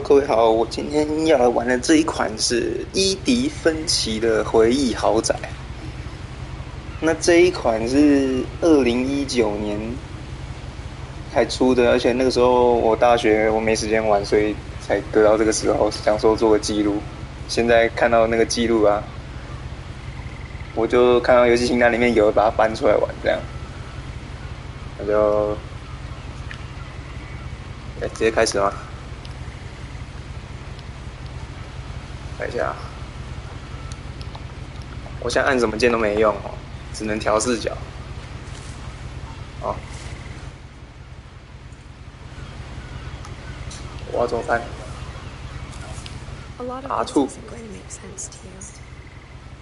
各位好，我今天要来玩的这一款是伊迪芬奇的回忆豪宅。那这一款是2019年才出的，而且那个时候我大学我没时间玩，所以才得到这个时候，想说做个记录。现在看到那个记录啊，我就看到游戏清单里面有，把它搬出来玩，这样，那就，直接开始吗？看一下，我现在按什么键都没用哦，只能调视角。好，我要怎么办？ A lot of 爬 this 处。 isn't going to make sense to you,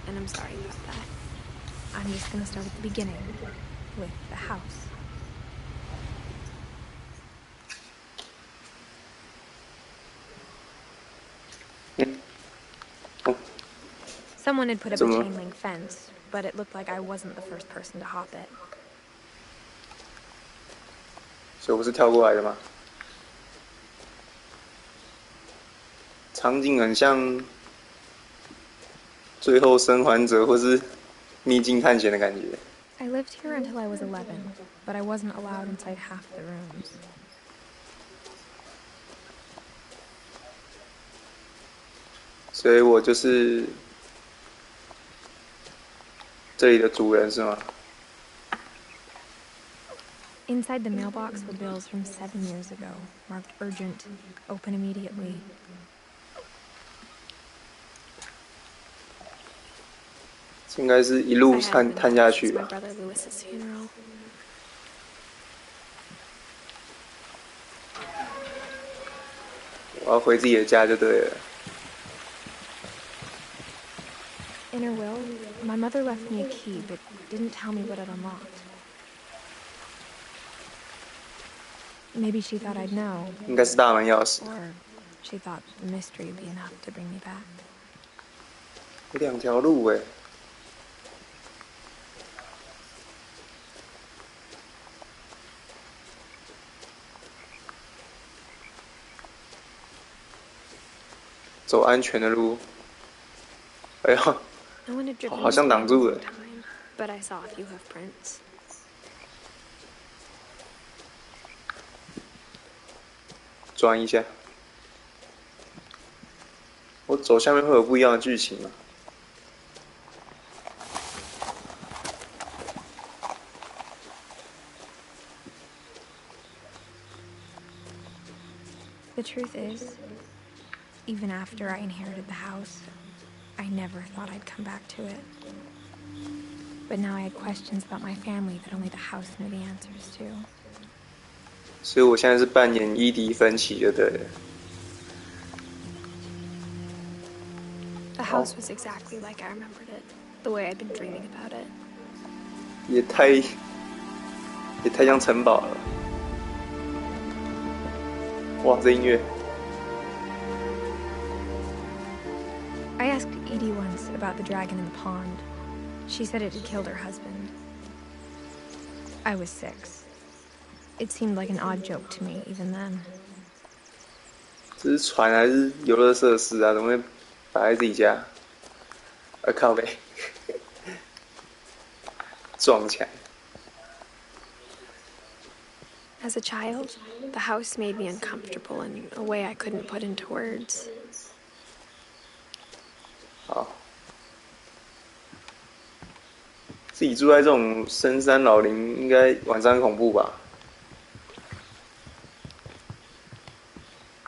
and I'm sorry about that. I'm just going to start at the beginning, with the house. Someone had put up a chain link fence, but it looked like I wasn't the first person to hop it. 所以我是跳过来的吗？场景很像《最后生还者》或是秘境探险的感觉。I lived here until I was 11, but I wasn't allowed inside half the rooms. 所以我就是这里的主人是吗？ Inside the mailbox were bills from 7 years ago, marked urgent, open immediately. 应该是一路 I haven't been 探 back 下 since 去 my 吧。 brother Lewis's funeral. 我要回自己的家就对了。In her will, my mother left me a key, but didn't tell me what it unlocked. Maybe she thought I'd know. 应该是大门钥匙。Or she thought the mystery would be enough to bring me back. 有2条路哎。走安全的路。哎呀， No one had driven 好 this 像 way 挡 in a 住 long 了。 time, but I saw a few hoof prints. 转一下。我走下面会有不一样的剧情吗？ The truth is, even after I inherited the house, I never thought I'd come back to it. But now I had questions about my family that only the house knew the answers to. 所以我现在是扮演伊迪芬奇就对了。 The house was exactly like I remembered it, the way I'd been dreaming about it. 也太像城堡了。哇，这音乐！ I asked Edie once about the dragon in the pond. She said it had killed her husband. I was 6. It seemed like an odd joke to me even then. 这是船还是游乐设施啊？怎么会摆在自己家？靠北，撞墙。 As a child, the house made me uncomfortable in a way I couldn't put into words. 好，自己住在这种深山老林，应该晚上很恐怖吧？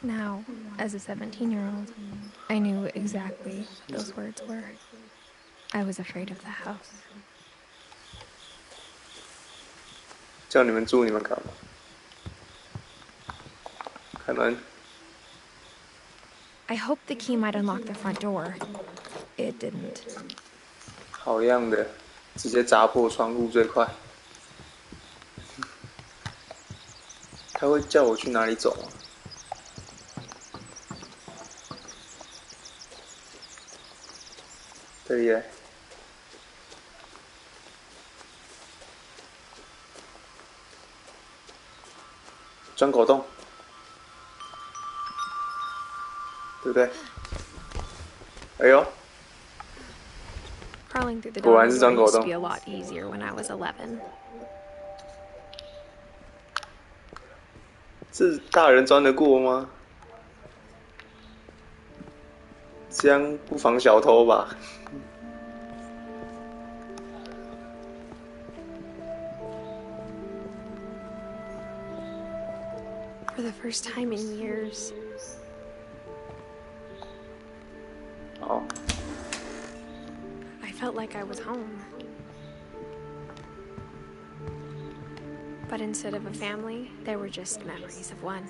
Now, as a 17-year-old, I knew exactly what those words were. I was afraid of the house. 叫你们住，你们干嘛？开门。 I hoped the key might unlock the front door. It didn't. 好样的，直接砸破窗户最快。他会叫我去哪里走啊？这里耶。钻狗洞。对不对？哎呦， Crawling through the 果然 dog 是 door 钻狗 used to 洞 be a lot easier when I was 11. 是大人钻得过吗？这样不防小偷吧？ For the first time in years, 好， I felt like I was home. But instead of a family, there were just memories of one.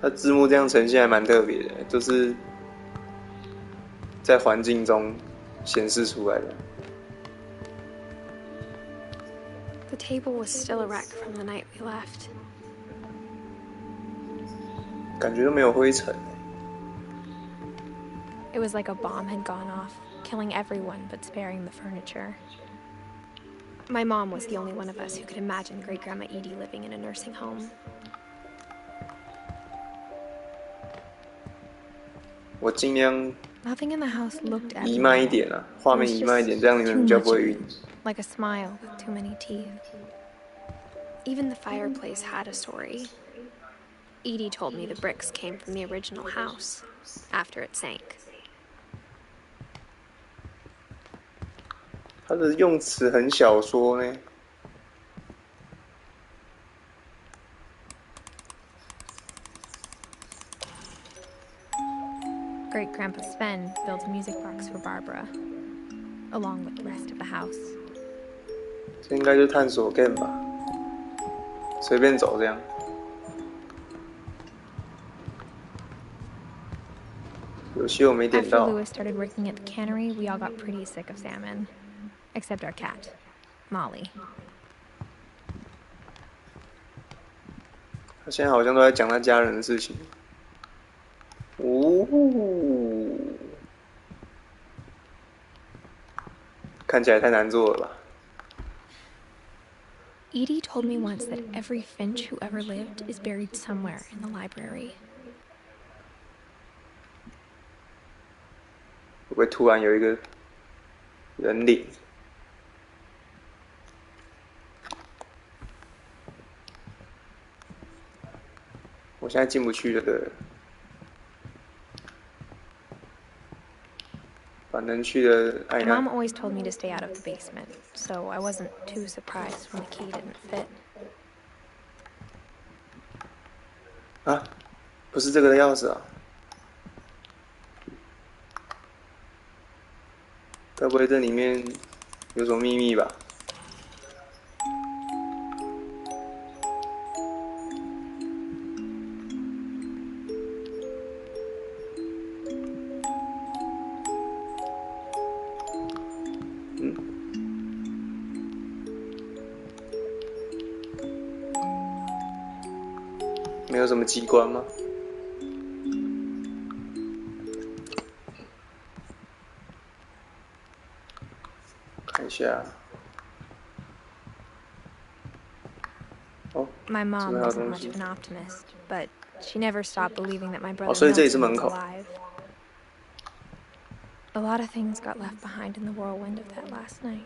它字幕这样呈现还蛮特别的，就是在环境中显示出来的。 The table was still a wreck from the night we left. 感觉都没有灰尘。 It was like a bomb had gone off, killing everyone but sparing the furniture. My mom was the only one of us who could imagine Great-Grandma Edie living in a nursing home. 我尽量 Nothing in the house looked 移慢一 abnormal. 点啊，画 There 面 was 移慢一点， just 这样你们 too 比较 much 不 of 会 it, 晕。 like a smile with too many teeth. Even the fireplace had a story. Edie told me the bricks came from the original house, after it sank. 它的用词很小说呢。 Great-Grandpa Sven built a music box for Barbara, along with the rest of the house. 这应该就是探索 game 吧，随便走这样。有些我没点 After 到。 Louis started working at the cannery, we all got pretty sick of salmon. Except our cat, Molly. 他现在好像都在讲他家人的事情。哦，看起来太难做了吧？ Edie told me once that every Finch who ever lived is buried somewhere in the library. 会不会突然有一个人领？我现在进不去了的，把能去的按 My 一按。 mom always told me to stay out of the basement, so I wasn't too surprised when the key didn't fit. 啊，不是这个的钥匙啊！该不会这里面有什么秘密吧？没有什么机关吗？看一下。哦， My 这 mom 边还有 wasn't 东 much 西。 of an optimist, but she never stopped believing that my 哦， brother 所以这里是 Milton 门 was 口。 alive. A lot of things got left behind in the whirlwind of that last night.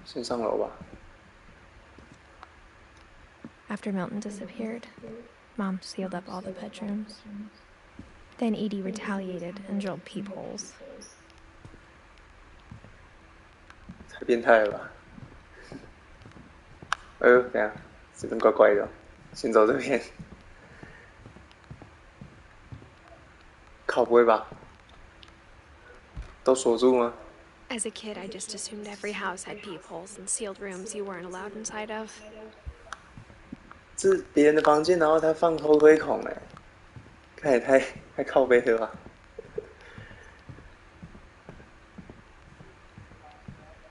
先上楼吧。 After Milton disappeared, Mom sealed up all the bedrooms. Then Edie retaliated and drilled peepholes. 太变态了吧！哎呦，等一下，这边怪怪的，先走这边。靠，不会吧？都锁住吗？ As a kid, I just assumed every house had peepholes and sealed rooms you weren't allowed inside of. 这是别人的房间，然后他放偷窥孔哎，看也太靠背了吧！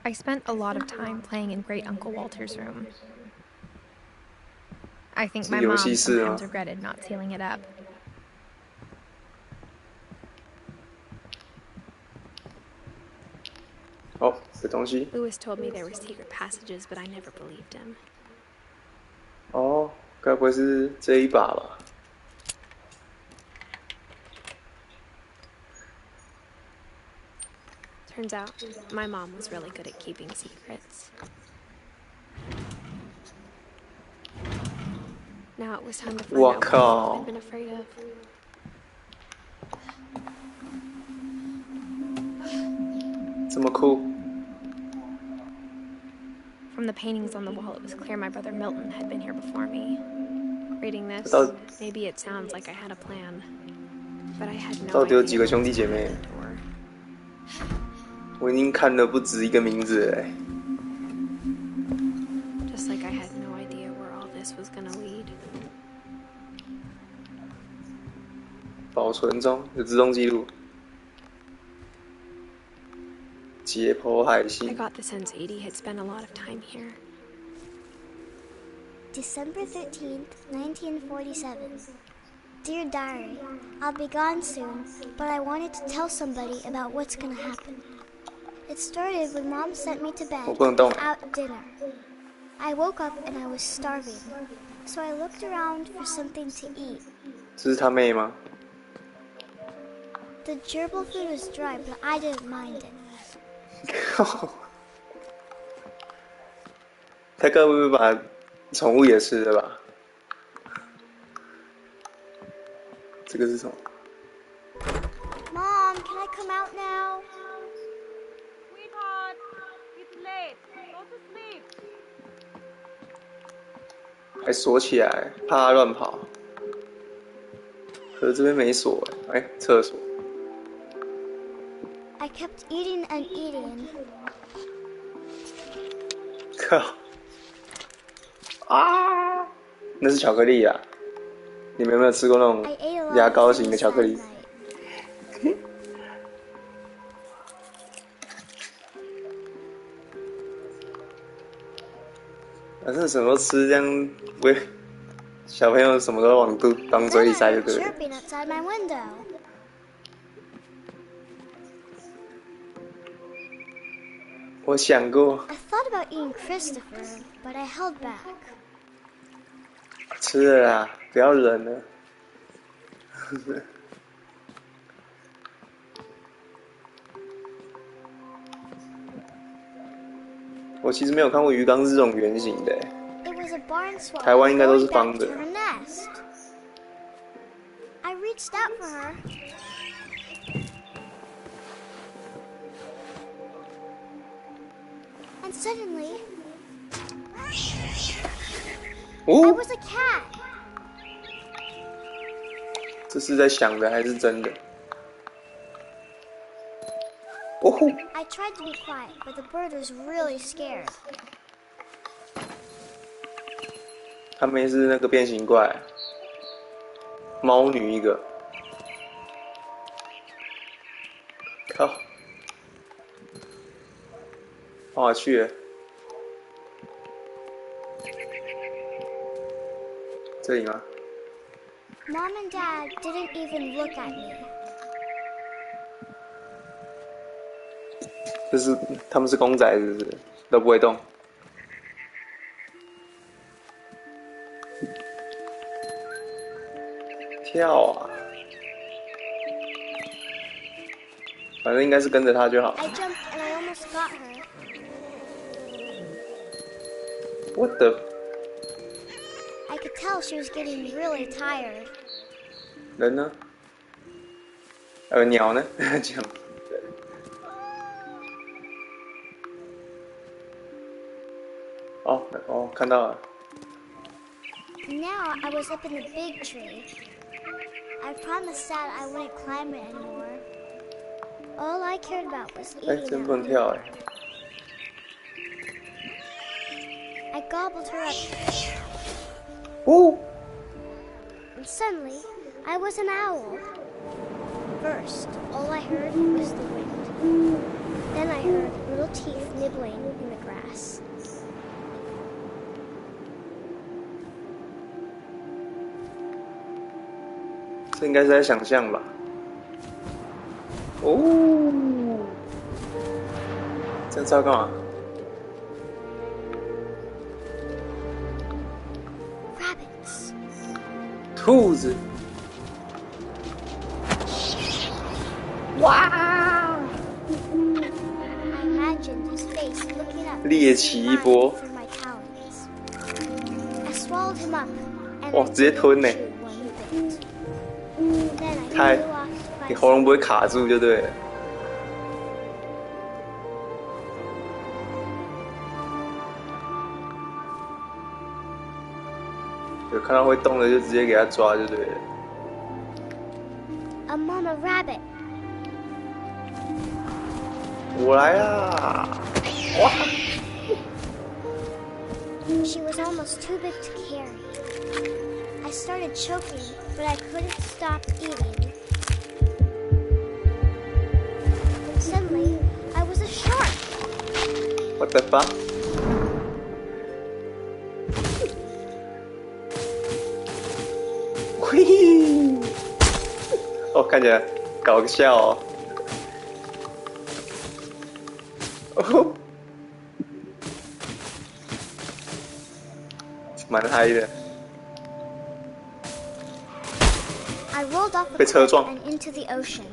I spent a lot of time playing in Great Uncle Walter's room. I think my 是游 mom 戏室吗？ sometimes regretted not sealing it up. 哦，这东西。 Louis told me there were secret passages, but I never believed him. 哦，该不会是这一把吧？ Turns out, my mom was really good at keeping secrets. Now it was time to find out what my mom had been afraid of. From the paintings on the wall, it was clear my brother Milton had been here before me. Reading this, maybe it sounds like I had a plan, but I had no idea what was behind the door. 我已经看了不止一个名字了。Just like I had no idea where all this was gonna lead. 保存中，有自动记录。解剖海星。I got the sense Edie had spent a lot of time here. December 13th, 1947. Dear Diary, I'll be gone soon, but I wanted to tell somebody about what's gonna happen. It started when Mom sent me to bed without dinner. I woke up and I was starving, so I looked around for something to eat. 这是他妹吗？ The gerbil food was dry, but I didn't mind it. 他该不会把宠物也吃了吧？这个是什么 ？Mom, can I come out now? Sweetheart, it's late. Go to sleep. 还锁起来，怕它乱跑。可是这边没锁哎，厕所。I kept eating and eating. 靠！啊！那是巧克力啊！你们有没有吃过那种牙膏型的巧克力？反正什么都吃，这样喂小朋友什么都往嘴里塞就对了。我想过。I thought about eating Christopher, but I held back. 吃了啦，不要忍了。我其实没有看过鱼缸是这种圆形的，台湾应该都是方的。I reached out for her. And suddenly, I was a cat. 这是在想的还是真的？哦吼 I tried to be quiet, but the bird was really scared. 他们是那个变形怪，猫女一个。靠！跑哪去了？这里吗？ Mom and Dad didn't even look at me. 这是他们是公仔，是不是都不会动？跳啊！反正应该是跟着他就好。I jumped and I almost got her. What the? I could tell she was getting really tired. 人呢？鸟呢？这样。哦，看到了。Now I was up in the big tree. I promised Dad I wouldn't climb it anymore. All I cared about was eating. 真不能跳I gobbled her up. 哦。And suddenly, I was an owl. First, all I heard was the wind. Then I heard little teeth nibbling in the grass. 这应该是在想象吧？哦，这样知道干嘛 ？Rabbits. 兔子。哇！ I imagined his face looking up 猎奇一波。 through my talons. I swallowed him up and 哇， I 直接吞呢！ chewed one bit. Then I 它 flew off 你 by 喉咙不会卡住就对了。有看到会动的就直接给它抓就对了。 a mama rabbit. 我来啦！哇！ She was almost too big to carry. I started choking, but I couldn't stop eating. And suddenly, I was a shark. What the fuck？ 嘿！哦，看起来搞笑哦。哦，蛮嗨的。 I rolled off the 被车 cliff 撞。 and into the ocean.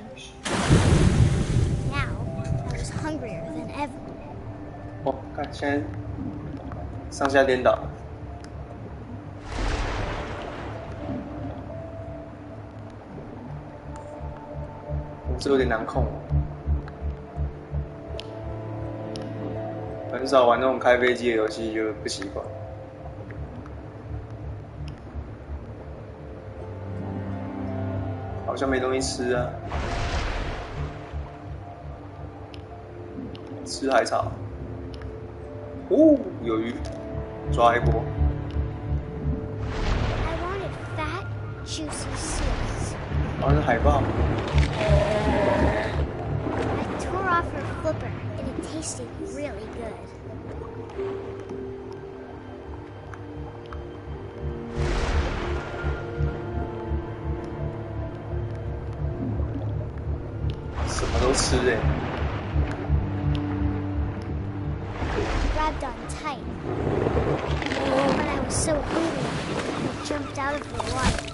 Now, I was hungrier than ever. 哦，看现在上下颠倒。这有点难控哦。很少玩那种开飞机的游戏，就不习惯。好像没东西吃啊，吃海草。哦，有鱼，抓一波。 I wanted fat, juicy seals. 好像是海豹。 I tore off her flipper, and it tasted really good. 什么都吃哎、Grabbed on tight. When I was so hungry, I jumped out of the water.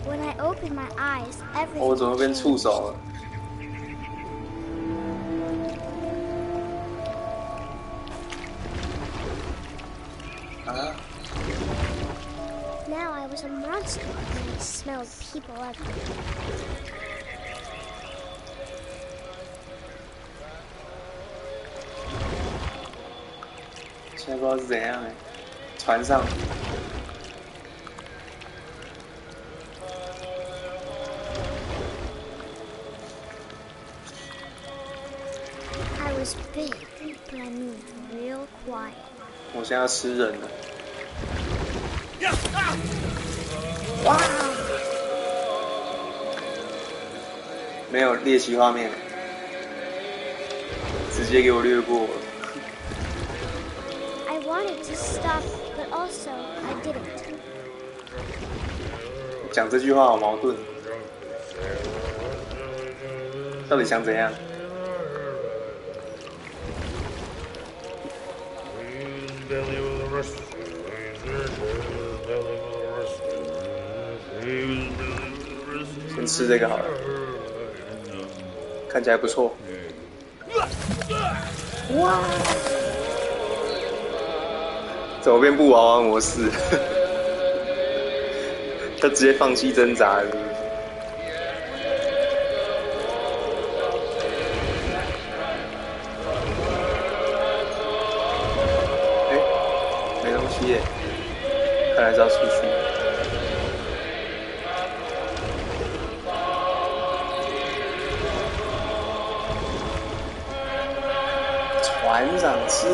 When I opened my eyes, 哦，我怎么 everything 变触 changed. 手了？啊！ Now I was a monster, and I smelled people everywhere. 现在不知道是怎样哎、船上。 I was big, but I moved real quiet. 我现在要吃人了。哇！没有猎奇画面，直接给我略过了。 I wanted to stop, but also I didn't. 讲这句话好矛盾，到底想怎样？ 先吃这个好了，看起来不错。哇！怎么变布娃娃模式？他直接放弃挣扎是不是？哎，没东西耶，看来是要出去。 船长是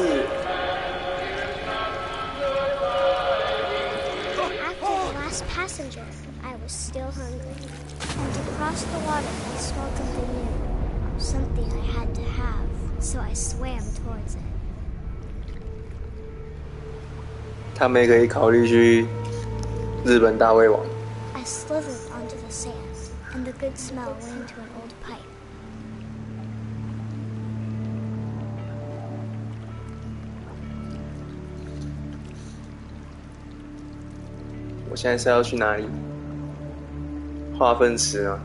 After the last passenger, I was still hungry. And to cross the water, I smelled something new. Something I had to have, so I swam towards it. 他们也可以考虑去日本大胃王。 I slithered onto the sand, and the good smell went into an old pipe. 我现在是要去哪里？化粪池啊！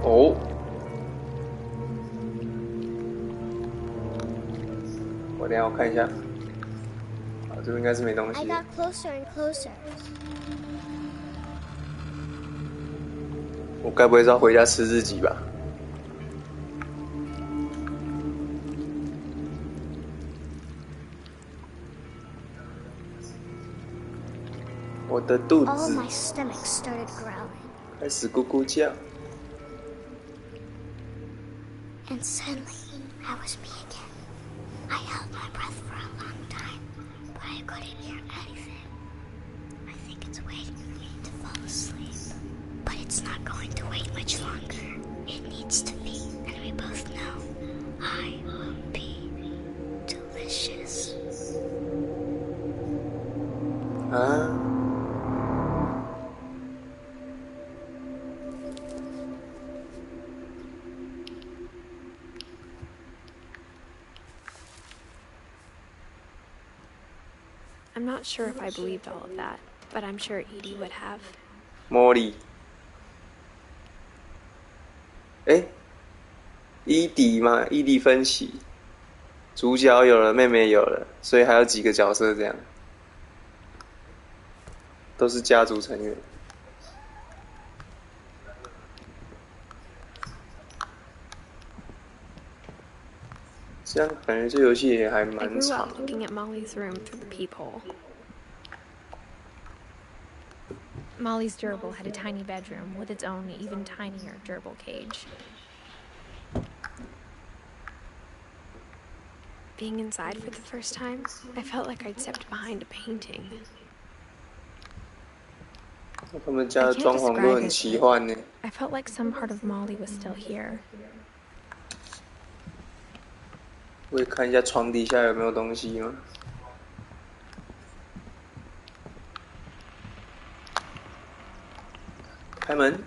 哦，等一下我看一下。啊，这边应该是没东 I 西。 got closer and closer. 我该不会是要回家吃自己吧？我的肚 All of 子 my stomach started growling. 开始咕咕叫。And suddenly, I was me again. I held my breath for a long time, but I couldn't hear anything. I think it's waiting for me to fall asleep. But it's not going to wait much longer. It needs to be, and we both know I will be delicious. 啊！ I'm not sure if I believed all of that, but I'm sure Edie would have. 茉莉，伊迪嘛，伊迪芬奇，主角有了，妹妹有了，所以还有几个角色这样，都是家族成员。这样感觉这游戏也还 I 蛮 grew 长 up looking at Molly's room through the peephole. Molly's gerbil had a tiny bedroom with its own even tinier gerbil cage. Being inside for the first time, I felt like I'd stepped behind a painting. 他们家的装潢都很奇幻呢。I felt like some part of Molly was still here. 我也看一下床底下有没有东西吗？开门。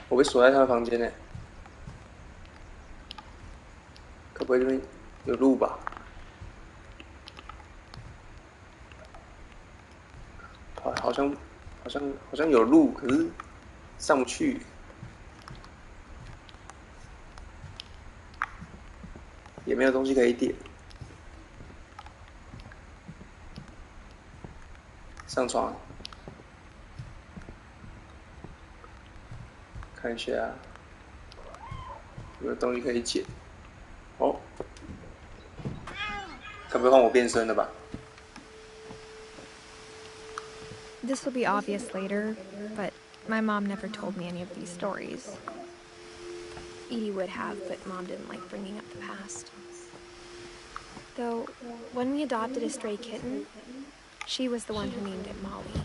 我被锁在他的房间呢。可不可以这边有路吧？好像有路，可是上不去。也没有东西可以点。上床，看一下有没有东西可以捡。哦，该不会换我变身了吧？ This will be obvious later, but my mom never told me any of these stories. Edie would have, but Mom didn't like bringing up the past. Though, when we adopted a stray kitten, she was the one who named it Molly.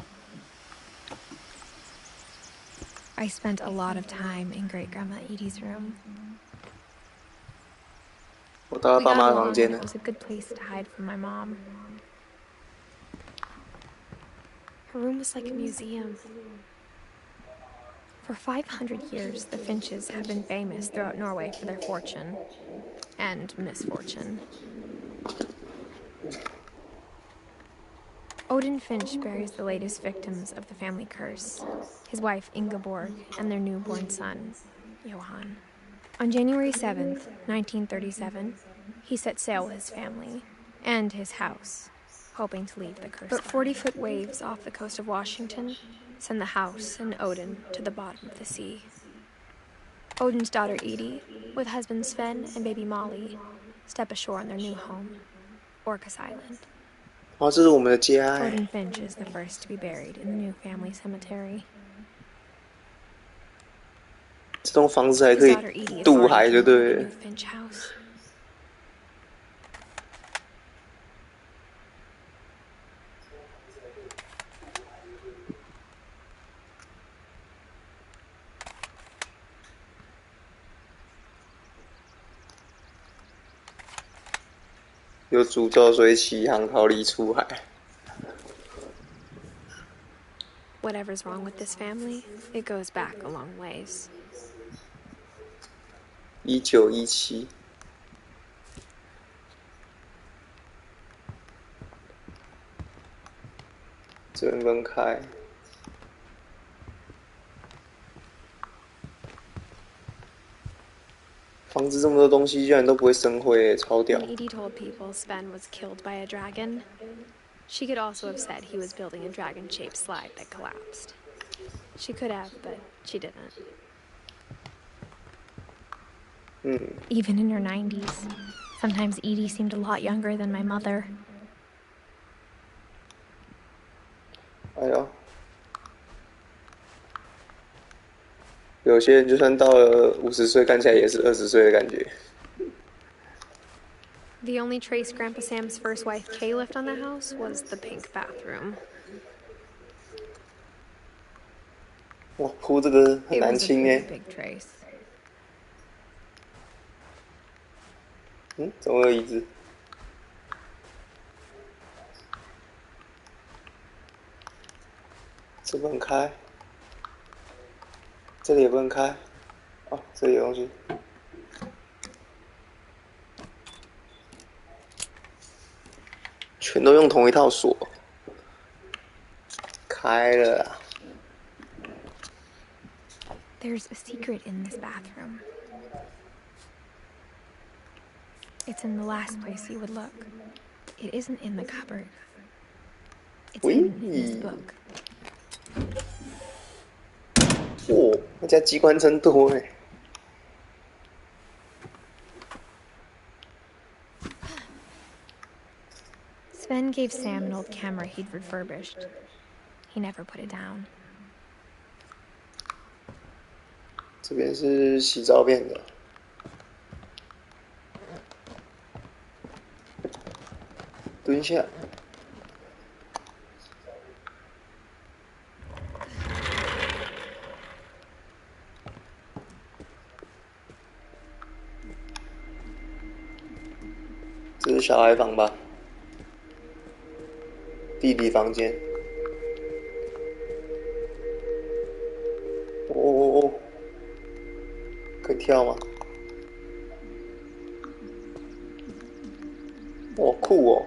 I spent a lot of time in Great-Grandma Edie's room. 我到 We 他爸 got 妈的 along, 房间 and 了 it。was a good place to hide from my mom. Her room was like a museum. For 500 years, the Finches have been famous throughout Norway for their fortune and misfortune. Odin Finch buries the latest victims of the family curse, his wife Ingeborg and their newborn son, Johan. On January 7th, 1937, he set sail with his family and his house, hoping to leave the curse. But 40-foot waves off the coast of Washington send the house and Odin to the bottom of the sea. Odin's daughter Edie, with husband Sven and baby Molly, step ashore on their new home, Orcas Island. 哦，这是我们的家哎。 Odin Finch is the first to be buried in the new family cemetery. 这栋房子还 His 可以 daughter Edie is 渡 already 海，就 in the 对 new 了。 Finch house. 有诅咒，所以启航逃离出海。 Whatever's wrong with this family, it goes back a long ways. 1917。这边分开。房子这么多东西，居然都不会生灰，超屌。 When Edie told people Sven was killed by a dragon, she could also have said he was building a dragon-shaped slide that collapsed. She could have, but she didn't. Even in her 90s, sometimes Edie seemed a lot younger than my mother. 哎呦，有些人就算到了50岁，看起来也是20岁的感觉。 The only trace Grandpa Sam's first wife Kay left on the house was the pink bathroom. 哇，铺这个很 It 难 was a 清 pretty 哎。 big trace. 怎么有椅子？这不能开，这里也不能开。哦，这里有东西。全都用同一套锁。开了啦。 There's a secret in this bathroom. It's in the last place you would look. It isn't in the cupboard. It's in this book. 哦，那家机关真多哎。 Sven gave Sam an old camera he'd refurbished. He never put it down. 这边是洗照片的。蹲下。这是小孩房吧？弟弟房间。哦，可以跳吗？哇，酷哦！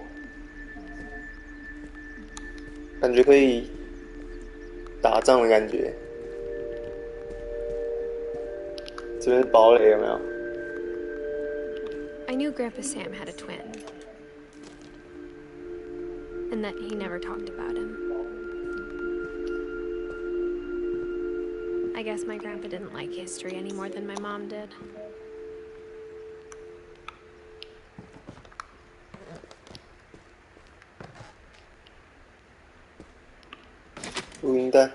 感觉可以打仗的感觉。这边是堡垒有没有？ I knew Grandpa Sam had a twin. And that he never talked about him. I guess my grandpa didn't like history any more than my mom did. 录音带。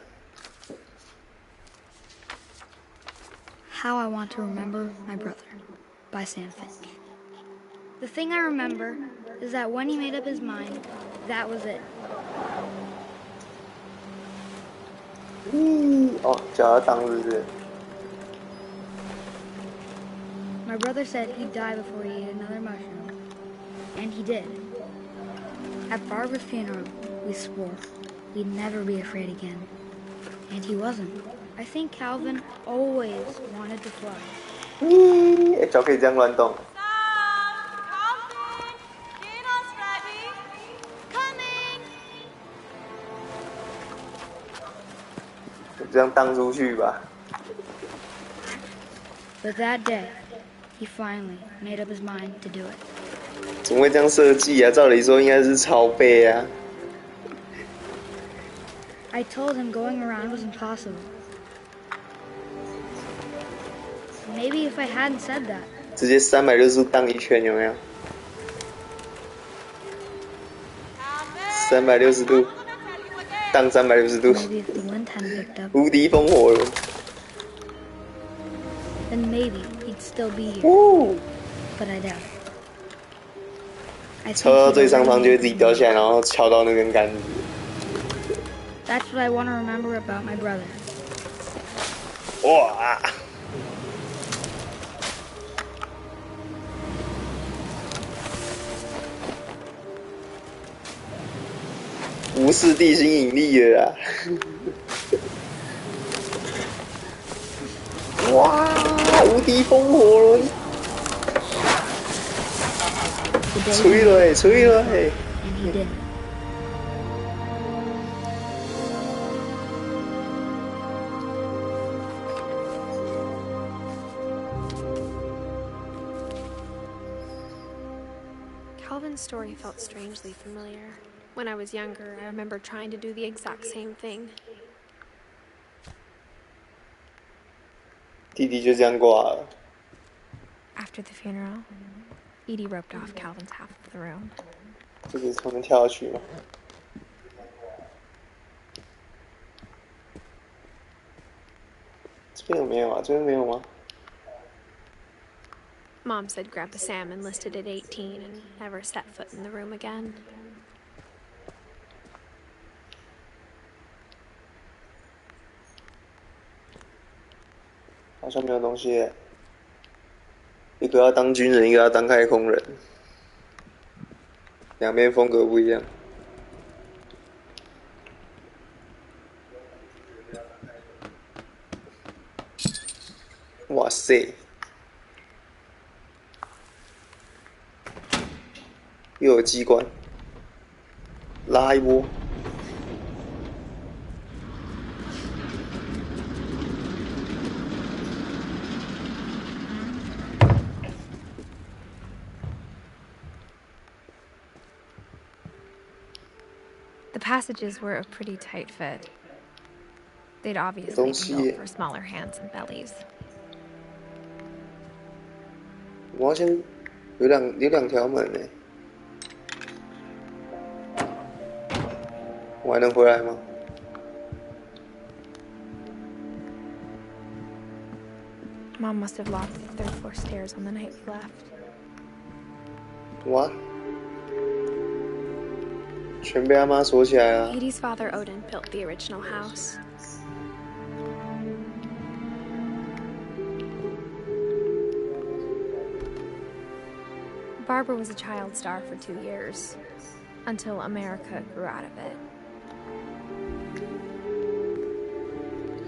How I Want to Remember My Brother by Sam Finch. The thing I remember is that when he made up his mind, that was it. 哦，脚要当是不是？ My brother said he'd die before he ate another mushroom. And he did. At Barbara's funeral, we swore we'd never be afraid again. And he wasn't. I think Calvin always wanted to fly. 脚可以这样乱动。 Dinner's ready. Coming. 这样荡出去吧。 But that day, he finally made up his mind to do it. 怎么会这样设计啊？照理说应该是超背啊。 I told him going around was impossible. Maybe if I hadn't said that. 直接360度荡一圈有没有？360度，荡360度， Maybe if the wind hadn't picked up, 无敌风火轮。 then maybe he'd still be here. 哦， But I doubt it. I 敲到 think 最 he'd 上方就会 already 自己掉下来，然后敲到那根杆子。 That's what I want to remember about my brother. 哇！无视地心引力了啦！哇！无敌风火轮， The day 吹了吹了 and he did. Calvin's story felt strangely familiar. When I was younger, I remember trying to do the exact same thing. 弟弟就这样挂了。 After the funeral, Edie roped off Calvin's half of the room. 这个从那跳下去吗？这边有没有啊？这边没有吗？ Mom said Grandpa Sam enlisted at 18 and never set foot in the room again. 好像没有东西耶。一个要当军人，一个要当太空人，两边风格不一样。哇塞！又有机关，拉一波。The passages were a pretty tight fit. They'd obviously been built for smaller hands and bellies. 我要先有两条门呢，我还能回来吗？ Mom must have locked the third floor stairs on the night we left. What? 全被他妈锁起来啊！ Edie's father Odin built the original house. Barbara was a child star for 2 years, until America grew out of it.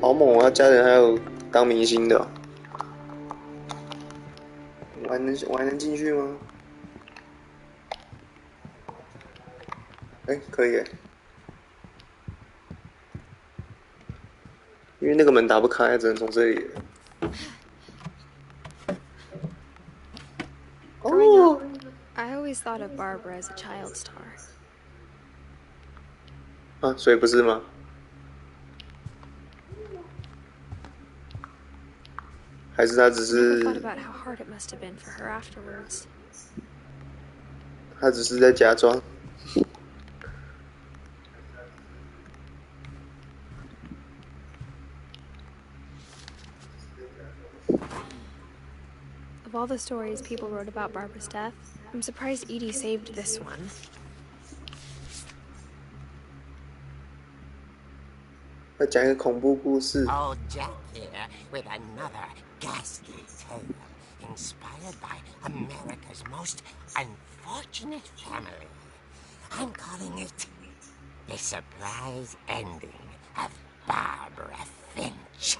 好猛啊！家人还有当明星的、哦，我还能进去吗？哎，可以哎，因为那个门打不开，只能从这里。哦。 I always thought of Barbara as a child star. 啊，所以不是吗？还是他只是？ I never thought about how hard it must have been for her afterwards. 他只是在假装。 Of all the stories people wrote about Barbara's death, I'm surprised Edie saved this one. 要讲一个恐怖故事。 Old Jack here with another ghastly tale inspired by America's most unfortunate family. I'm calling it The Surprise Ending of Barbara Finch.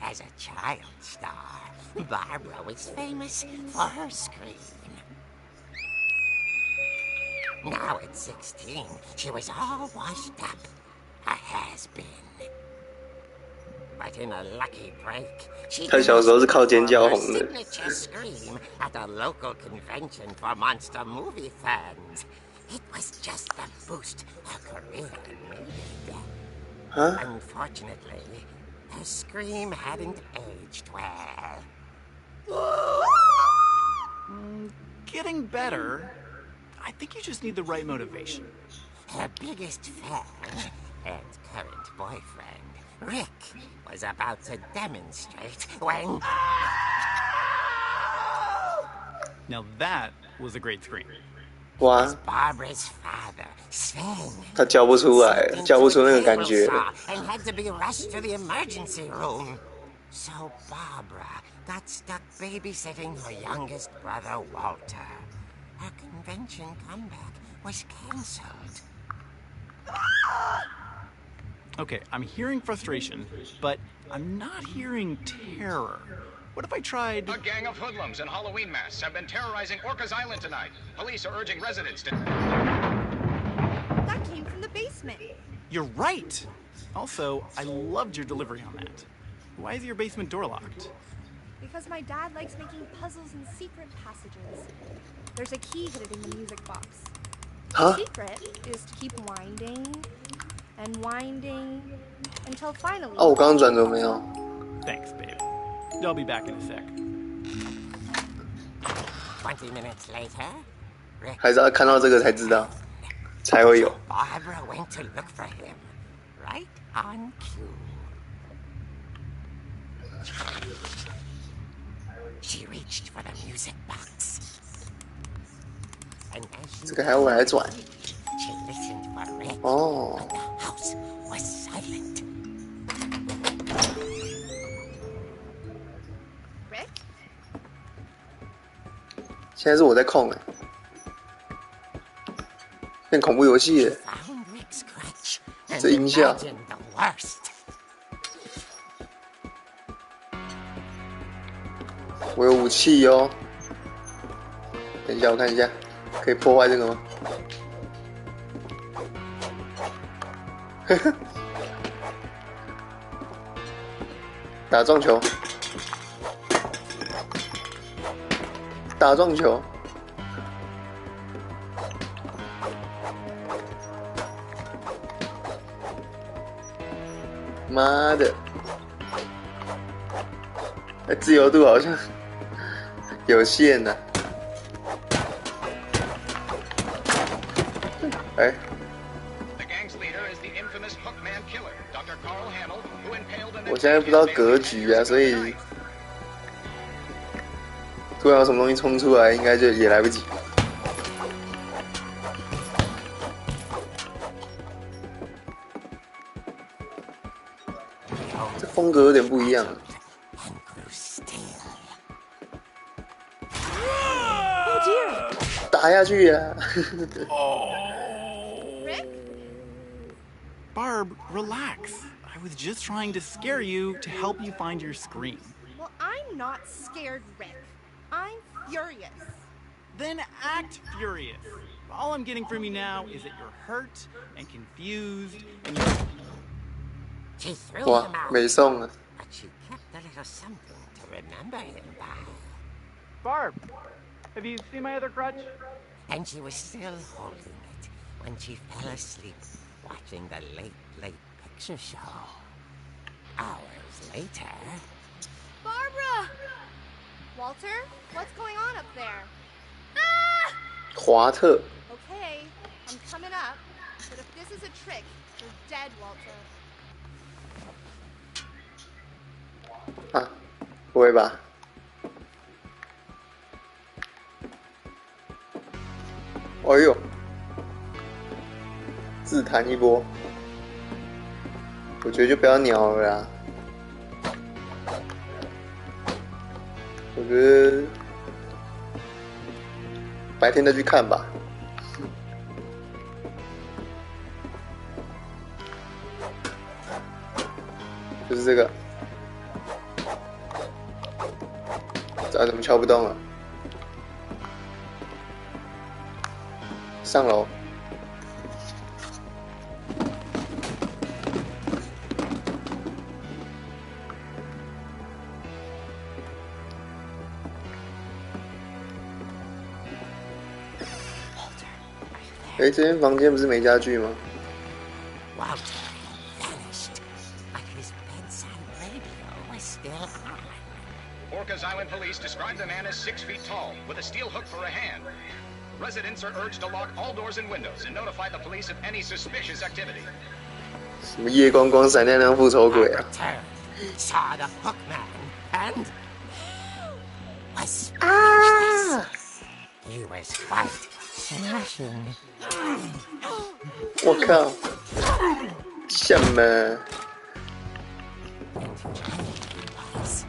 As a child star, Barbara was famous for her scream. Now at 16, she was all washed up, a has-been. But in a lucky break, she 他小时候是靠尖叫红的。 signature scream at a local convention for monster movie fans. It was just the boost her career needed. Huh? Unfortunately, her scream hadn't aged well. Getting better. I think you just need the right motivation. Her biggest fan and current boyfriend, Rick, was about to demonstrate when... Now that was a great scream. 哇， Barbara's father, Sven, 他叫不出来，叫不出那个感觉。 and had to be rushed to the emergency room. So Barbara got stuck babysitting her youngest brother, Walter. Her convention comeback was cancelled. Okay, I'm hearing frustration, but I'm not hearing terror. What if I tried... A gang of hoodlums in Halloween masks have been terrorizing Orcas Island tonight. Police are urging residents to... That came from the basement. You're right! Also, I loved your delivery on that. Why is your basement door locked? Because my dad likes making puzzles in secret passages. There's a key hidden in the music box. The secret is to keep winding and winding until finally. 哦，我刚刚转轴没有。 Thanks, babe. I'll be back in a sec. 20 minutes later, Rick 还是要看到这个才知道，才会有。 Barbara went to look for him, right on cue. She reached for the music box. And as she 这个还要我来转。 she listened for Rick. 哦， The house was silent. Rick? 现在是我在控哎，变恐怖游戏了。 Found Rick's crutch and 这音效。 imagined the worst. 我有武器哦。等一下，我看一下，可以破坏这个吗？呵呵。打撞球。打撞球。妈的！自由度好像有限呢、哎， The gang's leader is the infamous Hookman killer, Dr. Carl Hamill, who impaled an 我现在不知道格局啊，所以突然有什么东西冲出来，应该就也来不及。这风格有点不一样。 打下去呀、Rick? Barb, relax. I was just trying to scare you to help you find your scream. Well, I'm not scared, Rick. I'm furious. Then act furious. All I'm getting from you now is that you're hurt and confused and you're... She threw 哇 him，out, 没送啊！ but she kept a little something to remember him by. Barb, have you seen my other crutch? And she was still holding it when she fell asleep watching the late picture show. Hours later... Barbara! Walter, what's going on up there? 华特， Okay, I'm coming up. But if this is a trick, you're dead, Walter. 啊，不会吧？哎呦，自弹一波，我觉得就不要鸟了啦。我觉得白天再去看吧。就是这个，怎么敲不动了？上楼。哎，这间房间不是没家具吗？ Walter vanished, but his bedside radio was still on. Orcas Island police describe the man as 6 feet tall, with a steel hook for a hand. Residents are urged to lock all doors and windows and notify the police of any suspicious activity. 什么夜光光闪亮亮复仇鬼啊！ Returned, saw the hookman, and was speechless. He was quite smashing. 我靠，什么？ And when he was,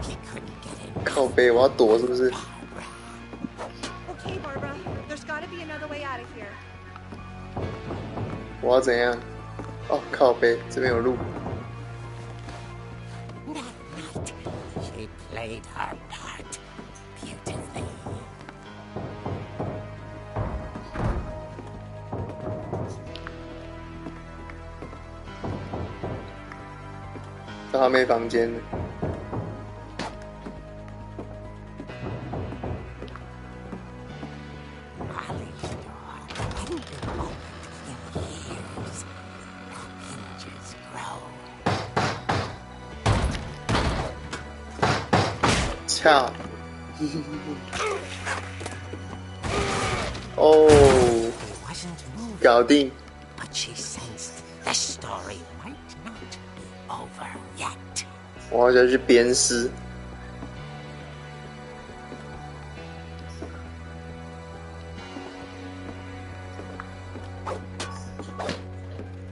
he couldn't get in. 靠背，我要躲是不是？ Okay, Barbara, there's gotta be another way out of here. 我要怎样？哦，靠背，这边有路。 That night, she played her part beautifully. 这还没房间呢。操！哦，搞定。But she sensed the story might not be over yet. 我好想去鞭尸。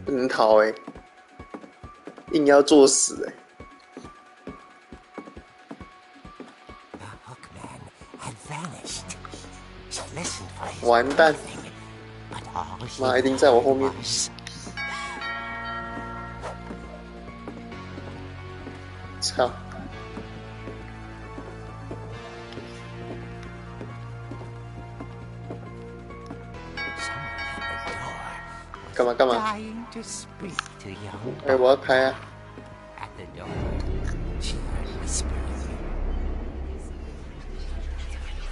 不能逃欸，硬要作死欸。The hookman had vanished. She listened for his 完蛋！ but all she 妈一定在我后面。 was 操！干嘛干嘛？ trying to speak to young 哎，我要开啊！ at the door. She heard whispering.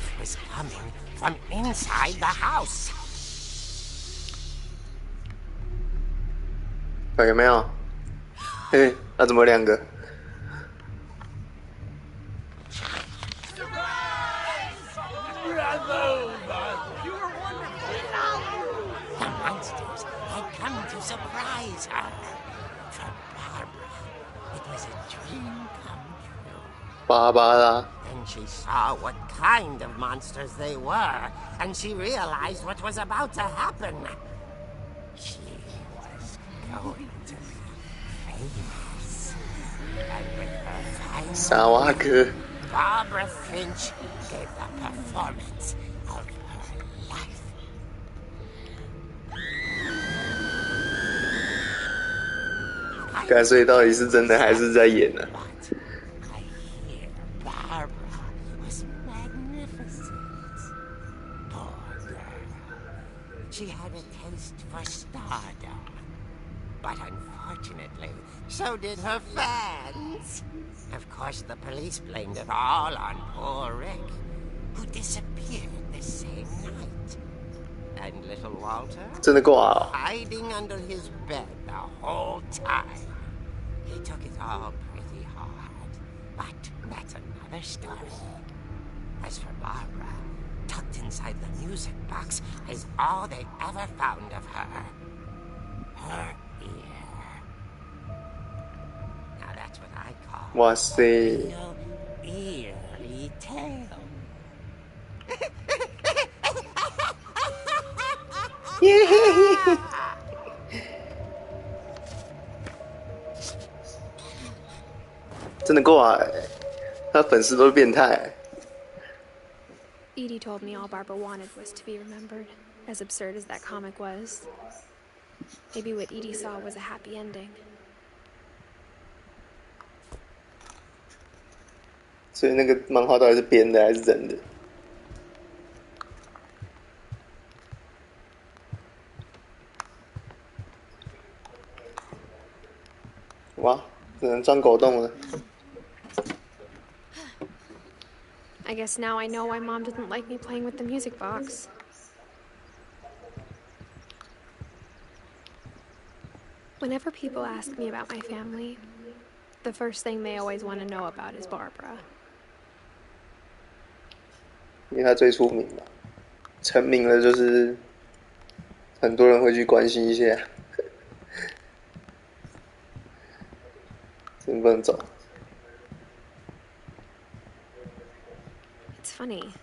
It was coming from inside the house. 有没有？嘿，那怎么有两个？ The monsters had come to surprise her. For Barbara, it was a dream come true. 巴巴啦！ Then she saw what kind of monsters they were, and she realized what was about to happen. She was going to be famous. And with her final 傻娃哥， Barbara Finch gave the performance of her life. 干所以到底是真的还是在演呢、啊？ But I hear Barbara was magnificent. Poor girl. She had a taste for stardom. But unfortunately, so did her fans. Of course, the police blamed it all on poor Rick, who disappeared the same night. And little Walter, 真的挂哦！ hiding under his bed the whole time. He took it all pretty hard, but that's another story. As for Barbara, tucked inside the music box is all they ever found of her. Her ear. Now that's what I call 哇塞！ real eerie tale. 真的挂哎、他粉丝都是变态、欸。 Edie told me all Barbara wanted was to be remembered, as absurd as that comic was. Maybe what Edie saw was a happy ending. 所以那个漫画到底是编的还是真的？哇，只能钻狗洞了。 I guess now I know why Mom didn't like me playing with the music box. Whenever people ask me about my family, the first thing they always want to know about is Barbara. 因为他最出名嘛，成名了就是很多人会去关心一下。真不能走。 It's funny.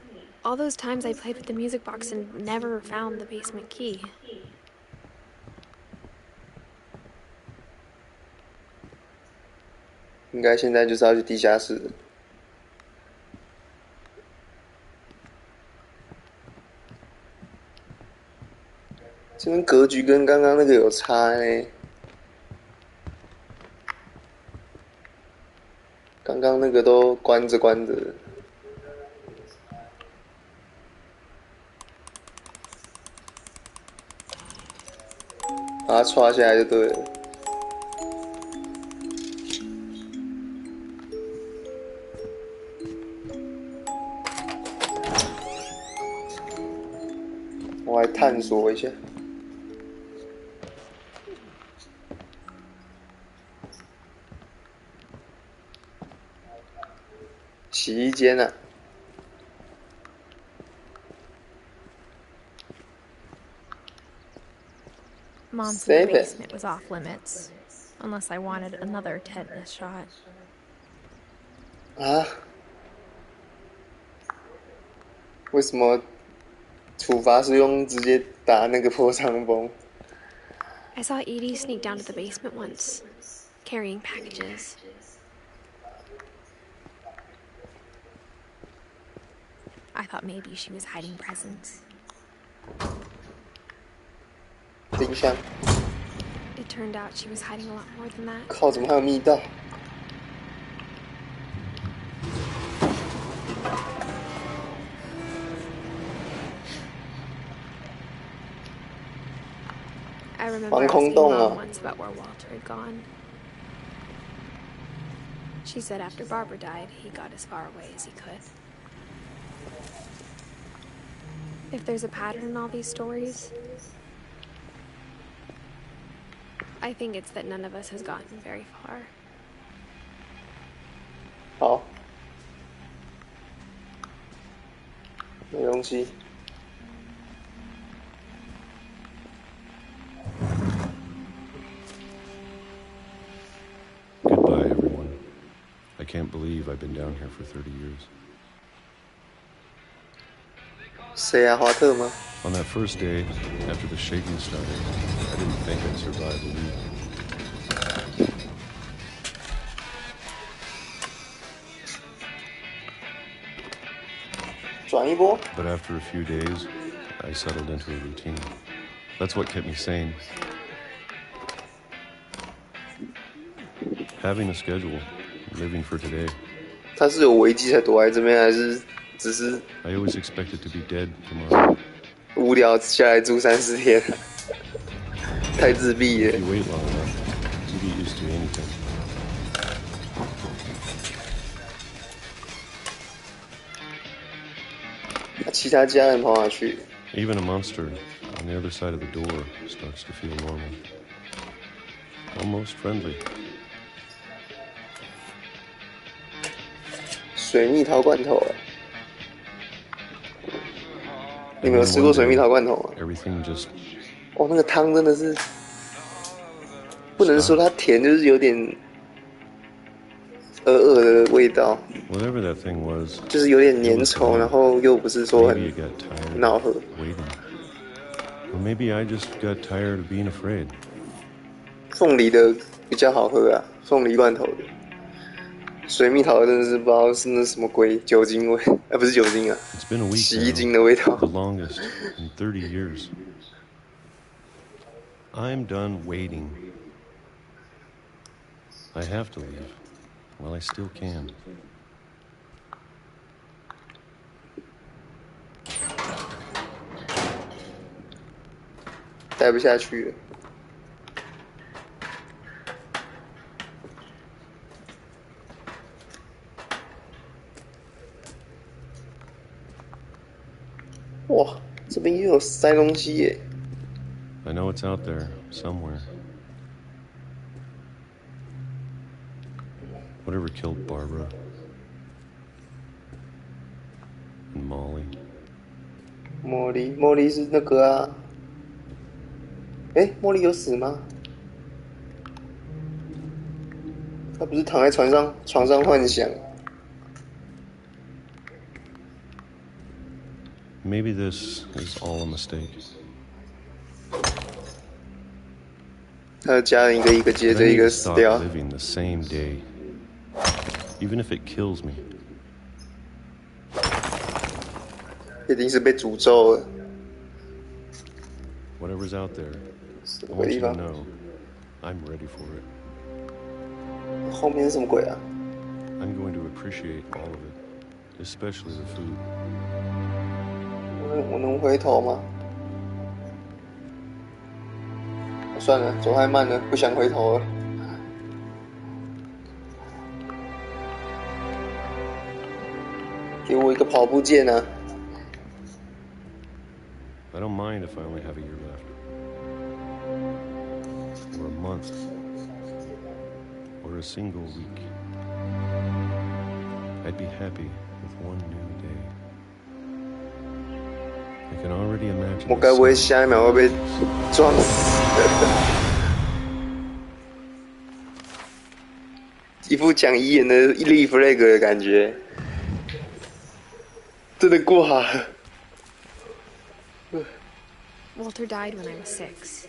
All those times I played with the music box and never found the basement key. 应该现在就是要去地下室了。这边格局跟刚刚那个有差欸。刚刚那个都关着关着。 把它刷下来就对了。我来探索一下。洗衣间啊。Mom said the basement was off limits, unless I wanted another tetanus shot. 啊？为什么处罚是用直接打那个破伤风？ I saw Edie sneak down to the basement once, carrying packages. I thought maybe she was hiding presents. 冰箱。 It turned out she was hiding a lot more than that. 靠，怎么还有密道？ I remember asking Mom once about where Walter had gone. She said after Barbara died, he got as far away as he could. If there's a pattern in all these stories, I think it's that none of us has gotten very far. 好，没东西。 Goodbye, everyone. I can't believe I've been down here for 30 years. 谁啊？华特吗？ On that first day, after the shaking started, I didn't think I'd survive a week. 转一波。 But after a few days, I settled into a routine. That's what kept me sane. Having a schedule, living for today. 他是有危机才躲在这边，还是只是 I always expected to be dead tomorrow. 无聊下来住3-4天？太自闭了。 If you wait long enough, you get used to anything. 那其他家人跑哪去？ Even a monster on the other side of the door starts to feel normal. Almost friendly. 水蜜桃罐头啊！你们有吃过水蜜桃罐头吗？ Everything just 哦，那个汤真的是不能说它甜，就是有点的味道。whatever that thing was. 就是有点粘稠，然后又不是说很 Maybe it got tired 闹喝。 waiting. Or maybe I just got tired of being afraid. 凤梨的比较好喝啊，凤梨罐头的。水蜜桃真的是不知道是那什么鬼酒精味，不是酒精啊， It's been a week 洗衣 now, 精的味道。 the longest in 30 years. I'm done waiting. I have to leave while I still can. 待不下去了。哇，这边又有塞东西耶！ I know it's out there somewhere. Whatever killed Barbara and Molly. 茉莉是那个啊？茉莉有死吗？她不是躺在床上幻想？ Maybe this is all a mistake. 她的家人一个一个接着一个死 Stop 掉。 living the same day, even if it kills me. 一定是被诅咒了。 Whatever's out there, 什 I 么鬼 want 地 you to 方？ know I'm ready for it. 后面是什么鬼啊？ I'm going to appreciate all of it, especially the food. 我能回头吗？算了，走太慢了，不想回头了。给我一个跑步键啊！ I don't mind if I only have a year left. Or a month. Or a single week. I'd be happy with one new day. I can already imagine. 我该不会下一秒会被撞死？一副讲遗言的立 flag 的感觉，真的挂了。Walter died when I was 6.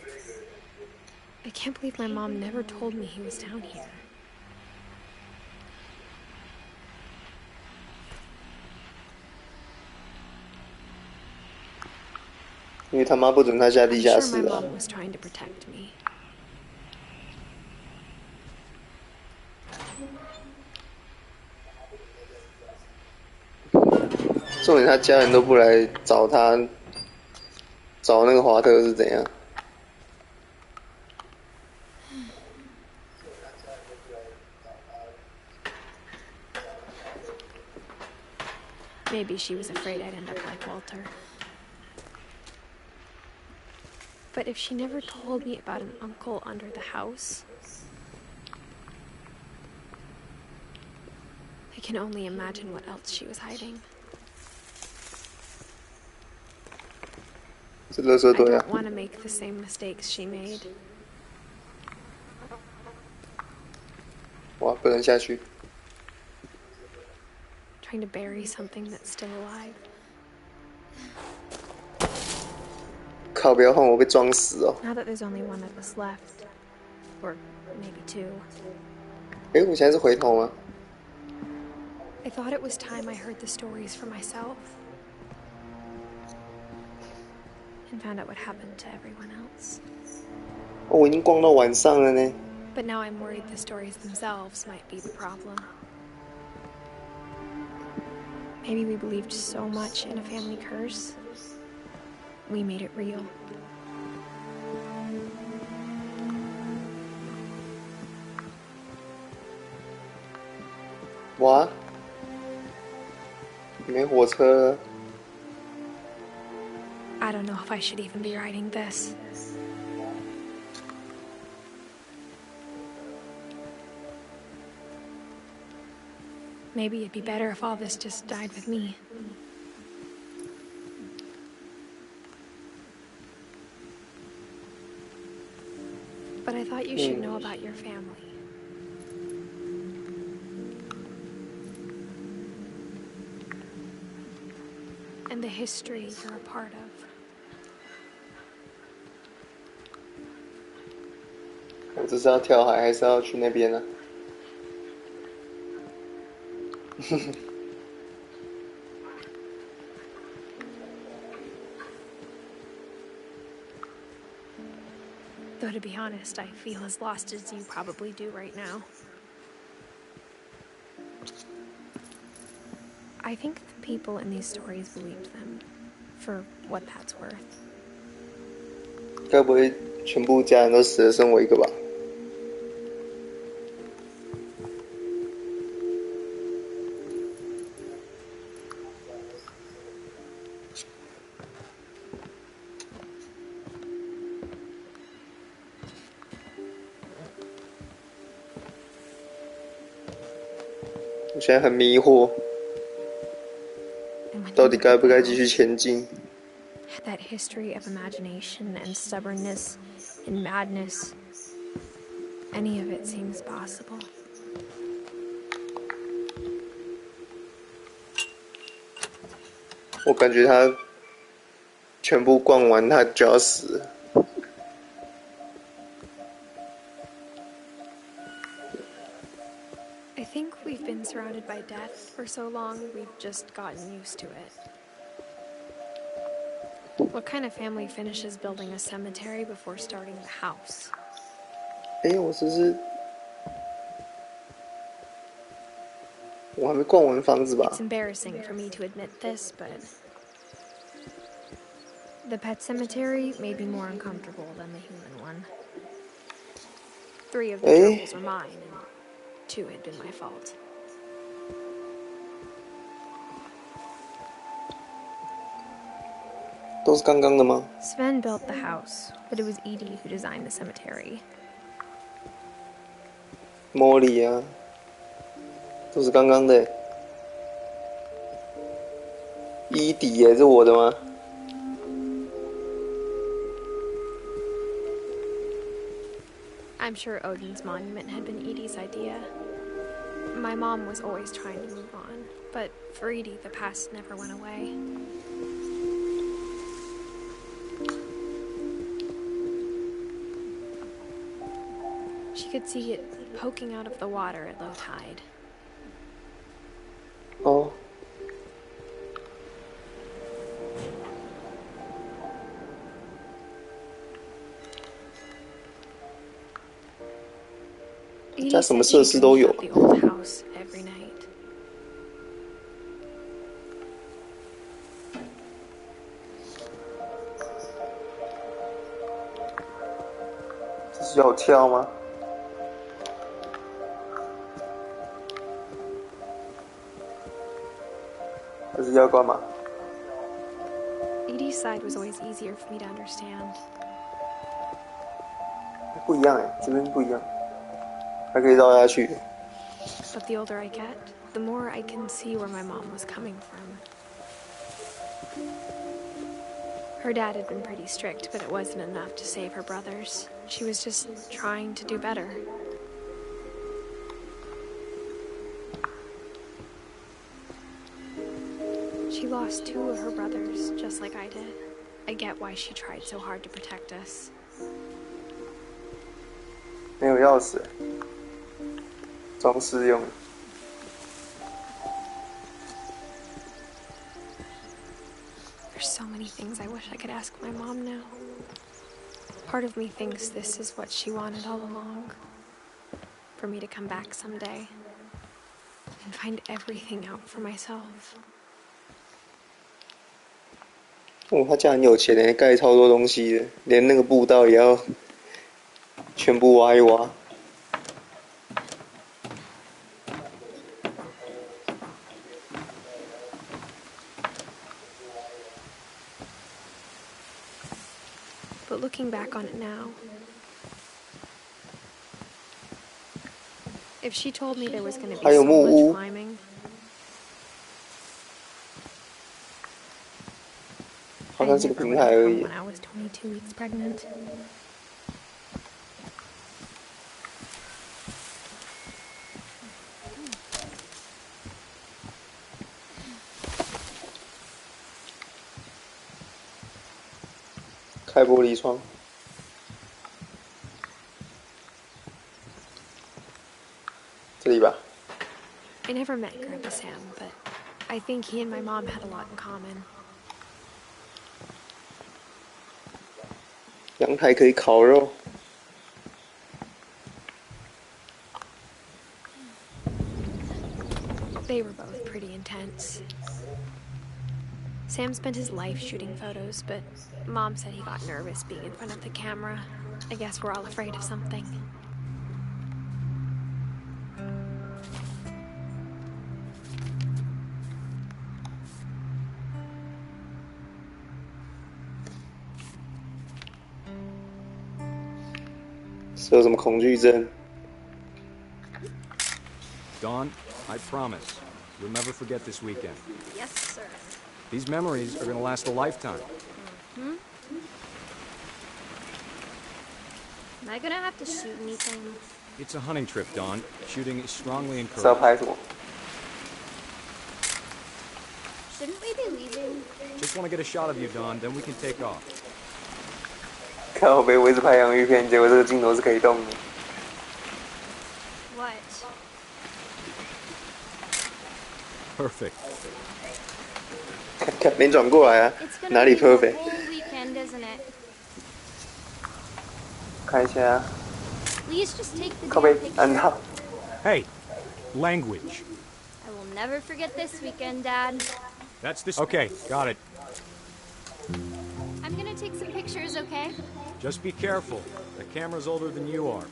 I can't believe my mom never told me he was down here. 因为他妈不准他下地下 I'm 室 sure my 啊。mom was trying to protect me. 重点他家人都不来找他，找那个华特是怎样？ Maybe she was afraid I'd end up like Walter. But if she never told me about an uncle under the house, I can only imagine what else she was hiding. 这垃圾 I 堆啊！ don't want to make the same mistakes she made. 哇，不能下去。 Trying to bury something that's still alive. 靠！不要换我被撞死哦！ Now that there's only one of us left, or maybe 2. 诶，我现在是回头吗？ I thought it was time I heard the stories for myself. And found out what happened to everyone else. 哦，我已经逛到晚上了呢。 But now I'm worried the stories themselves might be the problem. Maybe we believed so much in a family curse, we made it real. 哇，没火车了。 I don't know if I should even be writing this. Maybe it'd be better if all this just died with me. But I thought you should know about your family. And the history you're a part of. 我这是要跳海还是要去那边呢？ Though to be honest, I feel as lost as you probably do right now. I think the people in these stories believed them, for what that's worth. 该不会全部家人都死了，剩我一个吧？ 我现在很迷惑，到底该不该继续前进？ That history of imagination and stubbornness and madness, any of it seems possible. 我感觉他全部逛完，他就要死了。 I think we've been surrounded by death for so long, we've just gotten used to it. What kind of family finishes building a cemetery before starting the house? 哎，我只是我还没逛完房子吧？ It's embarrassing for me to admit this, but the pet cemetery made me more uncomfortable than the human one. 3 of the gerbils are mine, and 2 had been my fault. 都是刚刚的吗？ Sven built the house, but it was Edie who designed the cemetery. 茉莉啊，都是刚刚的。伊迪耶，是我的吗？ I'm sure Odin's monument had been Edie's idea. My mom was always trying to move on, but for Edie, the past never went away. She could see it poking out of the water at low tide. Oh. Edie said she dreamed of the old house every night. 这是要跳吗？还是要干嘛？ Edie's side was always easier for me to understand. 不一样哎，这边不一样，还可以绕下去。 But the older I get, the more I can see where my mom was coming from. Her dad had been pretty strict, but it wasn't enough to save her brothers. She was just trying to do better. She lost 2 of her brothers, just like I did. I get why she tried so hard to protect us. 没有钥匙，装饰用。 There's so many things I wish I could ask my mom now. Part of me thinks this is what she wanted all along. For me to come back someday and find everything out for myself. 哦，他家很有钱诶，盖超多东西的，连那个步道也要全部挖一挖。 But looking back on it now, if she told me there was going to be so much climbing, 好像是个平台而已。 when I was 22 weeks pregnant. 开玻璃窗。这里吧。 I never met Grandpa Sam, but I think he and my mom had a lot in common. 阳台可以烤肉。 They were both pretty intense. Sam spent his life shooting photos, but Mom said he got nervous being in front of the camera. I guess we're all afraid of something.是有什么恐惧症？ Dawn, I promise, you'll never forget this weekend. Yes, sir. These memories are gonna last a lifetime. Hmm? Am I gonna have to shoot anything? It's a hunting trip, Dawn. Shooting is strongly 是要 encouraged. 拍什么？ Shouldn't we be leaving? Just want to get a shot of you, Dawn, then we can take off. 靠北，我一直拍洋芋片，结果这个镜头是可以动的。 What? Perfect. 看，没转过来啊， It's 哪 gonna 里 be the perfect？ whole weekend, isn't it? 看一下， Please just take the 靠 damn 北，按 picture. 到。 Hey, language. I will never forget this weekend, Dad. That's this. Okay, got it. I'm gonna take some pictures, okay? Just be careful. The camera's older than you are.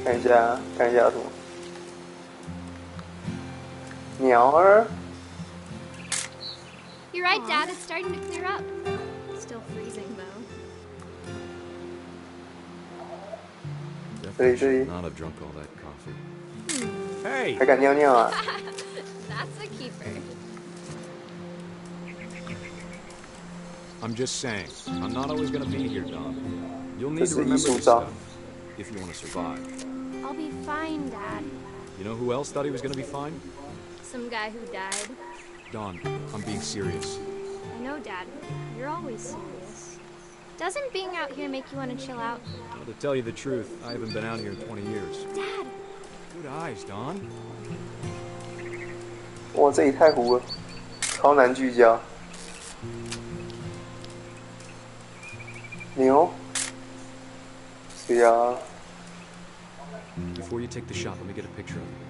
看一下，看一下有什么？鸟儿。 You're right, Dad. It's starting to clear up. Still freezing, though. Definitely should not have drunk all that coffee. Hey! 还敢尿尿啊？ That's a keeper. I'm just saying, I'm not always gonna be here, Don. You'll need to remember this stuff if you want to survive. I'll be fine, Dad. You know who else thought he was gonna be fine? Some guy who died. Don, I'm being serious. I know, Dad. You're always serious. Doesn't being out here make you want to chill out? Well, to tell you the truth, I haven't been out here in 20 years. Dad! Good eyes, Don. 哇，这也太糊了，超难聚焦。牛，是啊。Before you take the shot, let me get a picture of you.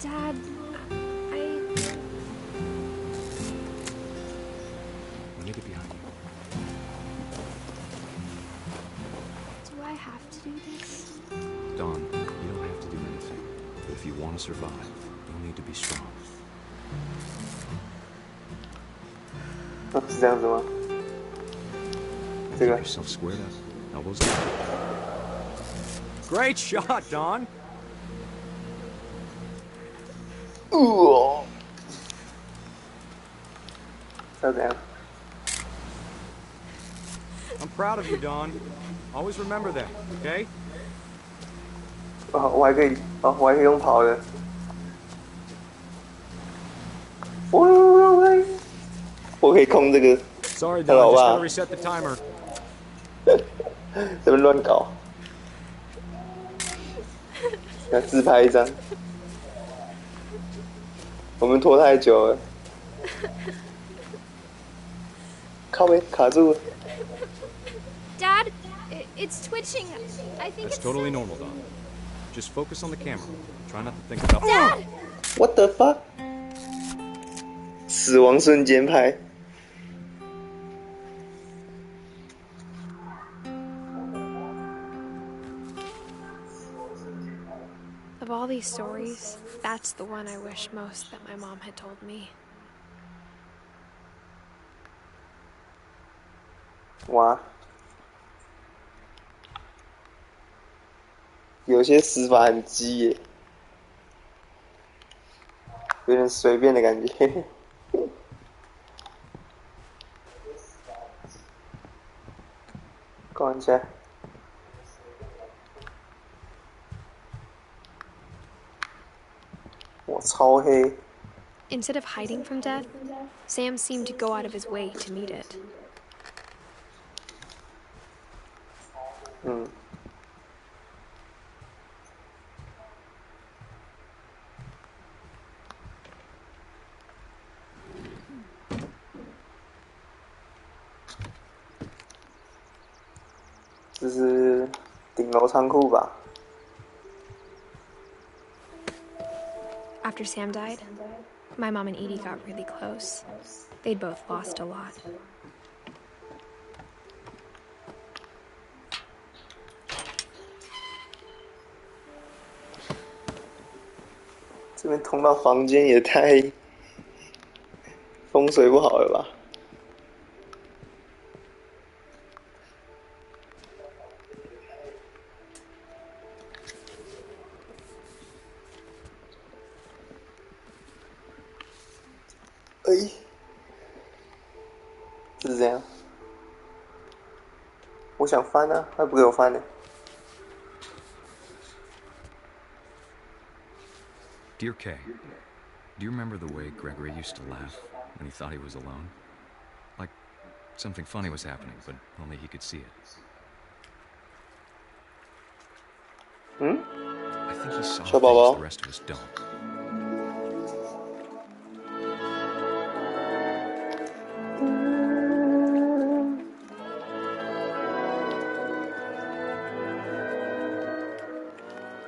Dad, Let me get behind you. do I have to do this? Don, you don't have to do anything. But if you want to survive, you'll need to be strong. 是这样子吗？这个。 Keep yourself squared up. Elbows down. Great shot, Don. 要怎样？ I'm proud of you, Don. Always remember that, okay? 我还可以，我还可以用跑的。我可以控这个。 Sorry, Don. Just gotta reset the timer. 这边乱搞。要自拍一张。我们拖太久了。靠背卡住了。 Dad, it's twitching. I think That's it's totally normal, Don. Just focus on the camera. Try not to think about. Dad! What the fuck? 死亡瞬间拍。 Of all these stories, that's the one I wish most that my mom had told me. 哇，有些死法很鸡耶，有点随便的感觉。关一下。我超黑。 Instead of hiding from death, Sam seemed to go out of his way to meet it. 嗯。这是顶楼仓库吧？ After Sam died, my mom and Edie got really close. They'd both lost a lot. 这边通到房间也太风水不好了吧？哎，是这样。我想翻啊，他不给我翻呢。 Dear Kay, do you remember the way Gregory used to laugh when he thought he was alone? Like something funny was happening, but only he could see it. Hmm? I think he saw things the rest of us don't.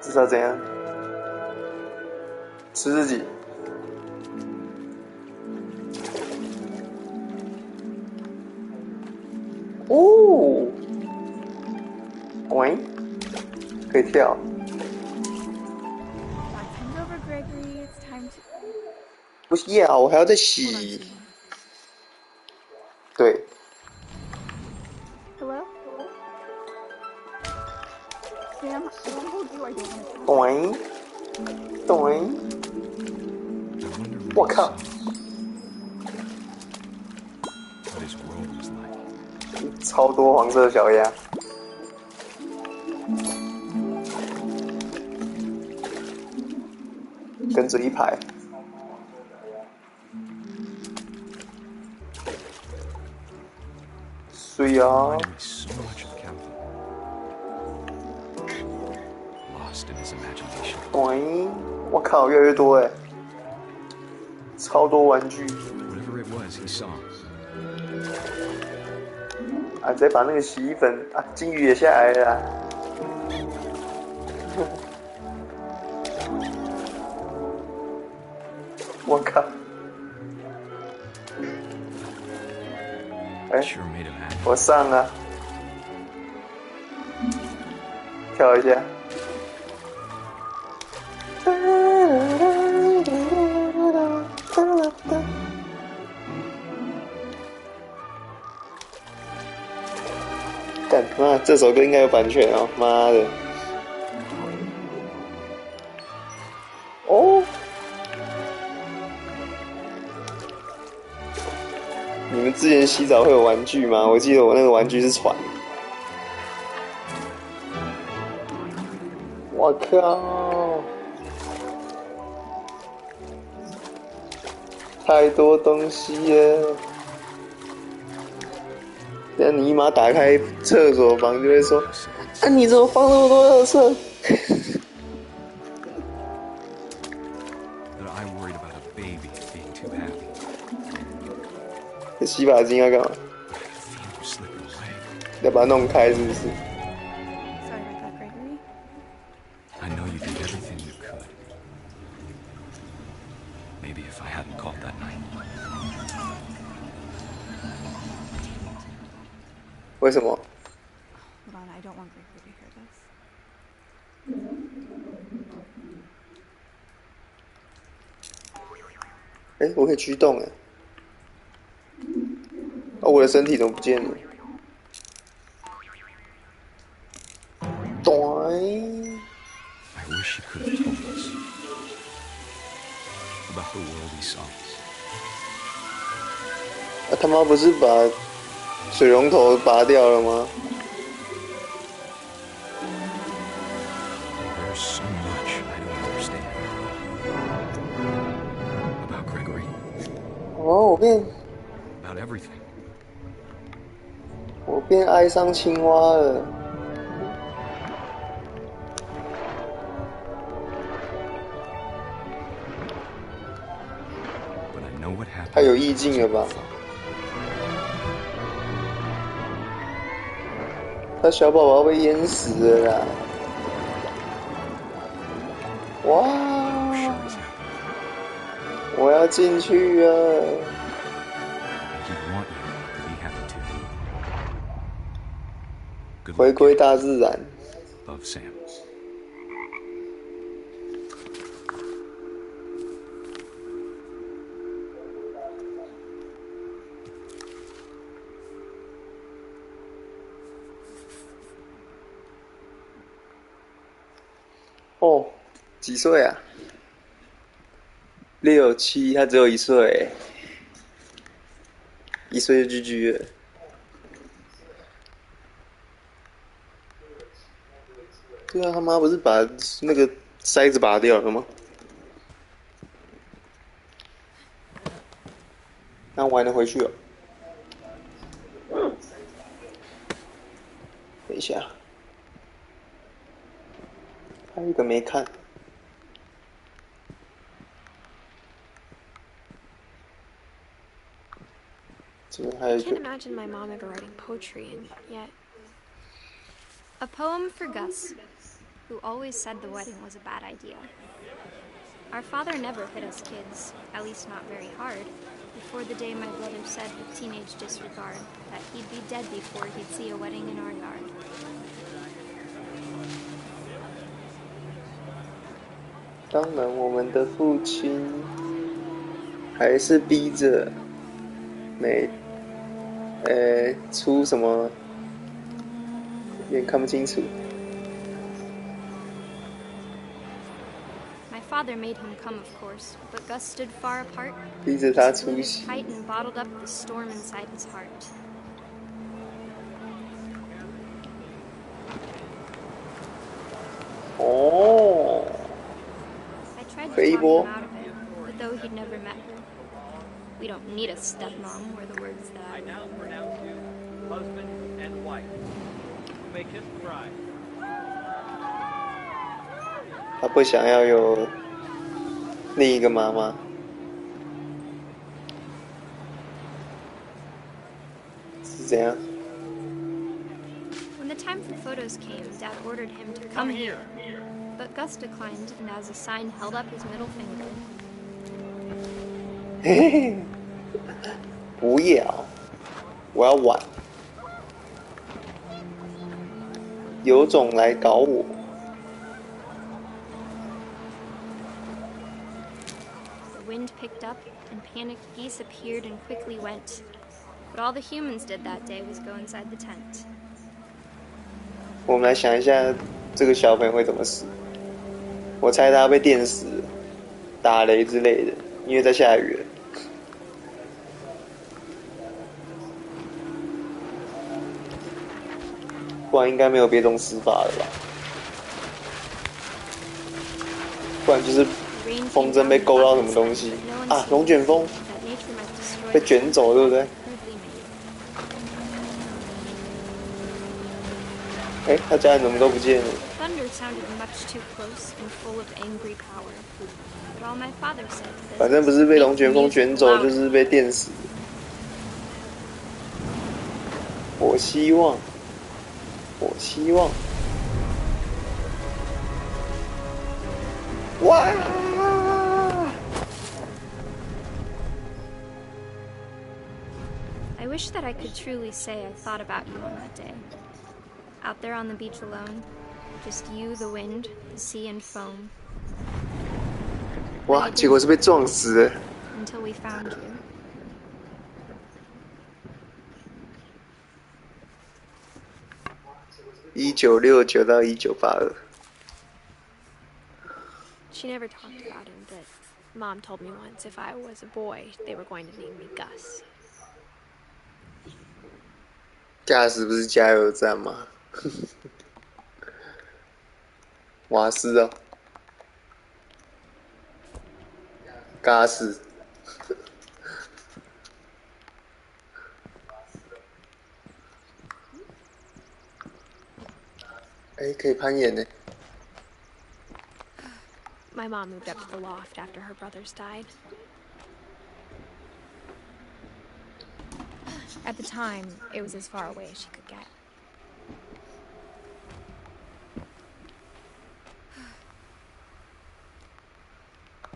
知道怎样？吃自己。哦，喂，可以跳。不要，我还要再洗。对。 Hello? Sam, I told you I don't want to. 咚咚，我靠！ What his world was like. 超多黄色小鸭，跟着一排。水啊！ Reminded me so much of Kevin. Lost in his imagination. 喂，我靠，越来越多哎，超多玩具。 Whatever it was, he saw. 啊，直接把那个洗衣粉啊，金鱼也下来了啊。我靠！哎， Sure made him happy. 我上啊，跳一下。干妈，这首歌应该有版权哦！妈的！哦，你们之前洗澡会有玩具吗？我记得我那个玩具是船。我靠！太多东西了。 等下你姨妈打开厕所房就会说：“啊，你怎么放那么多垃圾？” That I worried about a baby being too happy. 这洗发精要干嘛？ Feel him slipping away. 要把它弄开是不是？ Sorry about that, Gregory. I know you did everything you could. Maybe if I hadn't called that night. 为什么？ Hold on, I don't want Gregory to hear this. 哎，我可以驱动哎。哦，我的身体怎么不见了？对。 I wish he could have told us about the world he saw. 啊他妈不是把水龙头拔掉了吗？ There's so much I don't understand about Gregory. 哦，About everything. 我变爱上青蛙了。But I know what happened. 太有意境了吧？他小宝宝被淹死了啦！哇！我要进去啊！ He'd want you to be happy too. Good 回 luck, 归大自然。 Love, Sam. 哦，几岁啊？6、7，他只有1岁，1岁就GG了。对啊，他妈不是把那个塞子拔掉了吗？那我还能回去哦。等一下。 还有一个没看，这边还有 I 一 can't 个。 imagine my mom ever writing poetry, and yet. A poem for Gus, who always said the wedding was a bad idea. Our father never hit us kids, at least not very hard, before the day my brother said with teenage disregard that he'd be dead before he'd see a wedding in our yard. 当然，我们的父亲还是逼着出什么，有点看不清楚。father made him come, of course, but Gus stood far apart, 逼着他 just 出 glued 席。 tight and bottled up the storm inside his heart. 哦， I tried to 飞 talk 波 him out of it, but though he'd never met her. We don't need a stepmom, were the words that I now pronounce you husband and wife. You may kiss the bride. 他不想要有另一个妈妈。是怎样？ When the time for photos came, Dad ordered him to come here. But Gus declined, and as a sign held up his middle finger. 嘿嘿，不要，我要玩。有种来搞我！ The wind picked up, and panicked geese appeared and quickly went. But all the humans did that day was go inside the tent. 我们来想一下，这个小朋友会怎么死？我猜他被电死、打雷之类的，因为在下雨了。不然应该没有别种死法了吧？不然就是风筝被勾到什么东西啊？龙卷风被卷走，对不对？哎，他家人怎么都不见了？ Thunder sounded much too close and full of angry power. But all my father said to this 反正不是被龙卷风卷走，就是被电死。我希望，哇！ I wish that I could truly say I thought about you on that day. Out there on the beach alone, just you, the wind, the sea, and foam. 哇！结果是被撞死了。 Until we found you.1969到1982。 She never talked about him, but Mom told me once if I was a boy, they were going to name me Gus. 驾驶不是加油站吗？瓦斯哦，嘎斯。哎，可以攀岩呢。 My mom moved up to the loft after her brothers died. At the time, it was as far away as she could get.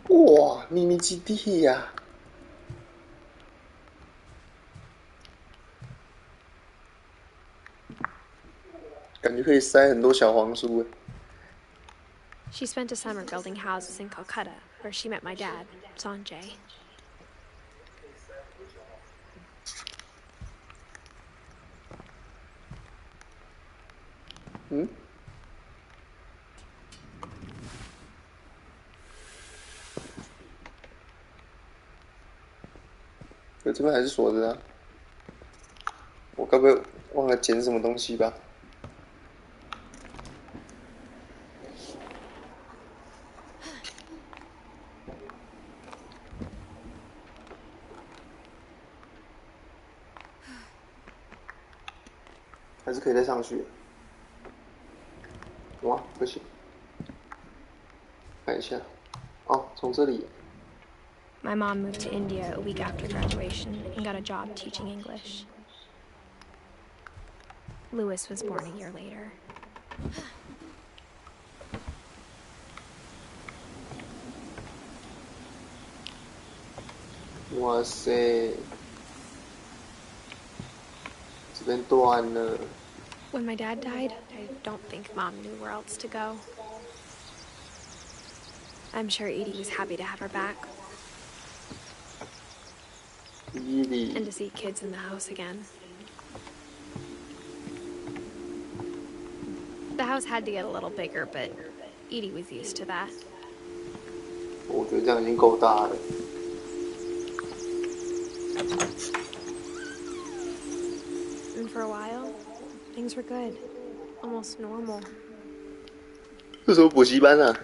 哇，秘密基地呀！ 感觉可以塞很多小黄书诶。 She spent a summer building houses in Calcutta, where she met my dad, Sanjay. 嗯？这边还是锁着啊。我该不会忘了捡什么东西吧？ 还是可以再上去。哇，不行，看一下。哦，从这里。 My mom moved to India a week after graduation and got a job teaching English. Louis was born a year later. 哇塞，这边断了。 When my dad died, I don't think Mom knew where else to go. I'm sure Edie was happy to have her back. Edie. And to see kids in the house again. The house had to get a little bigger, but Edie was used to that. 我觉得这样已经够大了。And for a while, things were good, almost normal. 这时候补习班啊。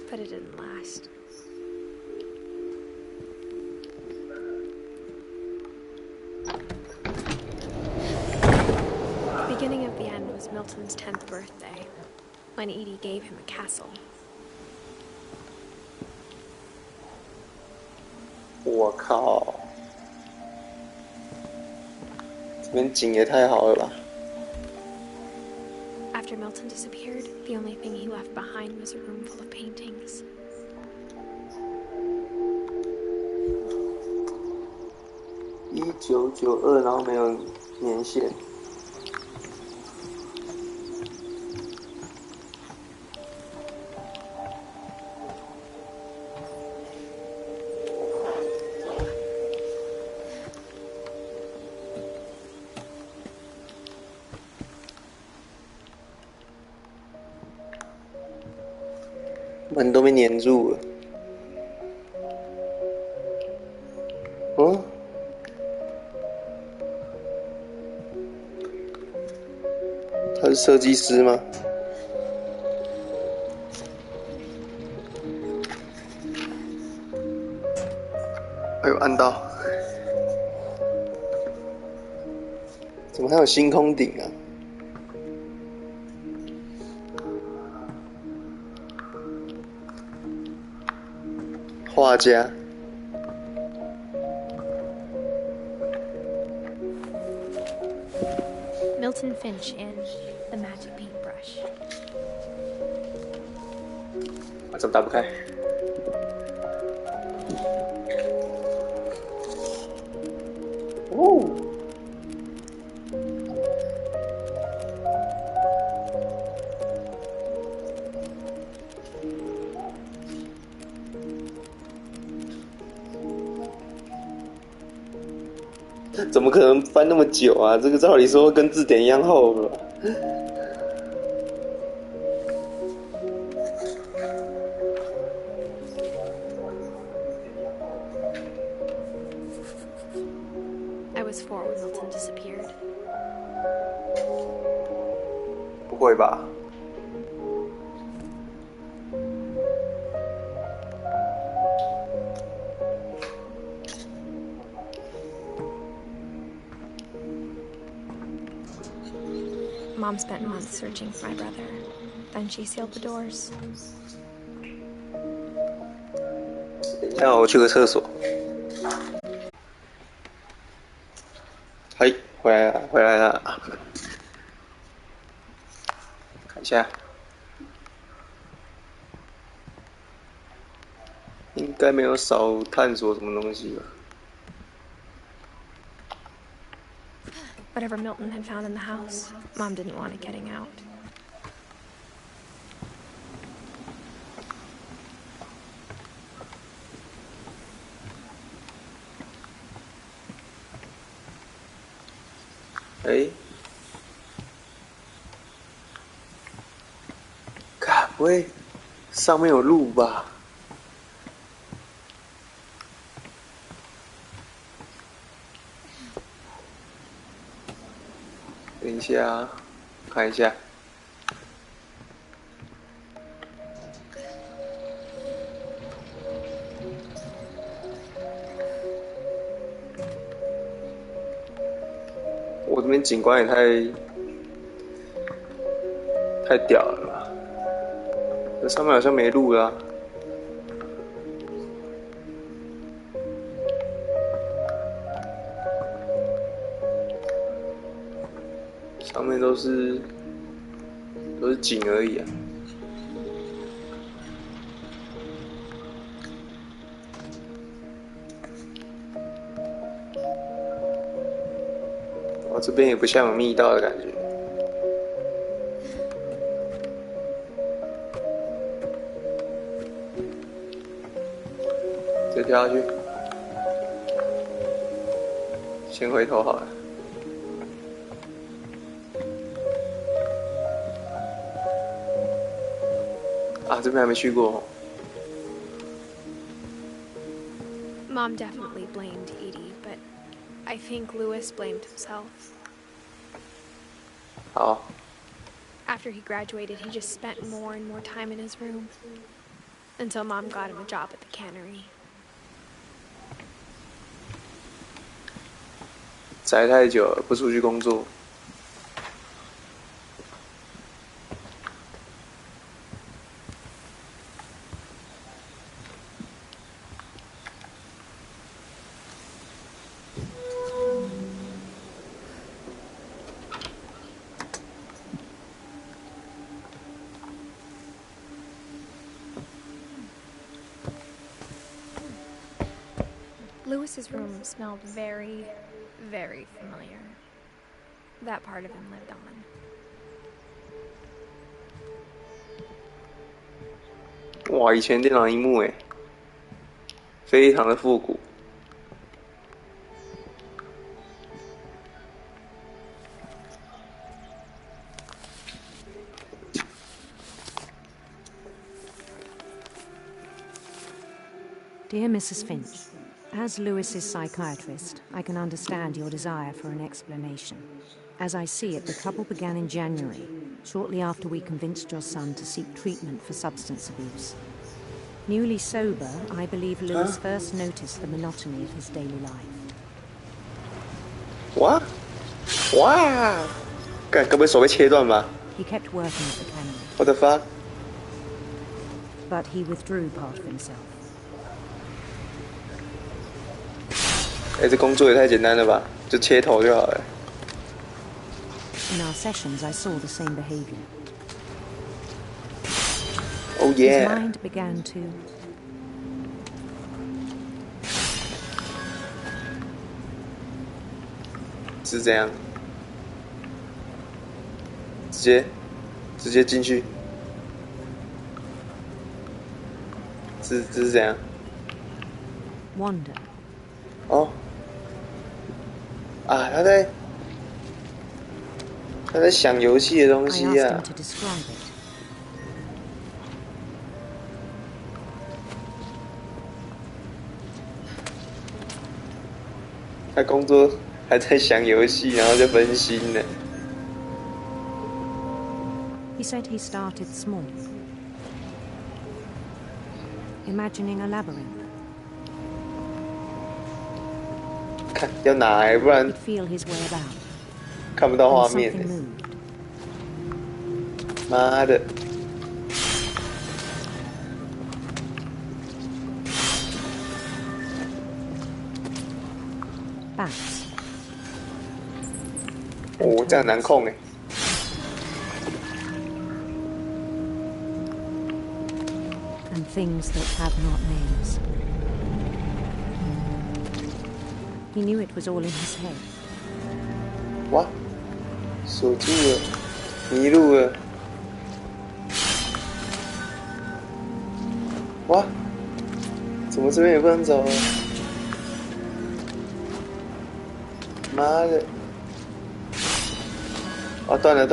But it didn't last. The beginning of the end was Milton's 10th birthday, when Edie gave him a castle. 我靠！这边景也太好了吧！ After Milton disappeared, the only thing he left behind was a room full of paintings. 1992，然后没有年限。门都被粘住了。嗯？他是设计师吗？哎呦，按到！怎么还有星空顶啊？画家。Milton Finch in The Magic Paintbrush. 啊，怎么打不开？哦。怎么可能翻那么久啊？这个照理说跟字典一样厚了吧。I was 4 when Milton disappeared. 不会吧？Mom spent months searching for my brother. Then she sealed the doors. 等一下，我去个厕所。嘿，回来了，回来了。看一下，应该没有少探索什么东西吧。Whatever Milton had found in the house, Mom didn't want it getting out. 哎，该不会上面有路吧？等一下，看一下。我这边景观也太屌了吧！这上面好像没路啦。上面都是景而已啊。哦，这边也不像有密道的感觉。直接跳下去，先回头好了。啊，这边还没去过。Mom definitely blamed Edie, but I think Louis blamed himself. 好。After he graduated, he just spent more and more time in his room. Until Mom got him a job at the cannery. 宅太久了，不出去工作。Louis's room smelled very, very familiar. That part of him lived on. 哇，以前电脑萤幕哎，非常的复古。Dear Mrs. Finch, as Louis's psychiatrist, I can understand your desire for an explanation. As I see it, the trouble began in January, shortly after we convinced your son to seek treatment for substance abuse. Newly sober, I believe Louis first noticed the monotony of his daily life. What? Wow! 该不会手被切断吧？ He kept working at the cannery. What the fuck? But he withdrew part of himself. 哎，这工作也太简单了吧？就切头就好了。In our sessions, I saw the same behavior. Oh yeah. His mind began to. 是这样，直接进去，这是怎样？ Wander. 哦，啊，他在想游戏的东西 I asked 啊 him。to describe it. 他工作还在想游戏，然后就分心了。He said he started small, imagining a labyrinth. 看要拿欸，不然 He'd feel his way about. 看不到画 Then 面 something 欸。 moved. 妈的！ Bats. 哦，这样难控哎。 And things that have not names. He knew it was all in his head. 哇，锁住了，迷路了。哇，怎么这边也不能走了？妈的！哦，断了。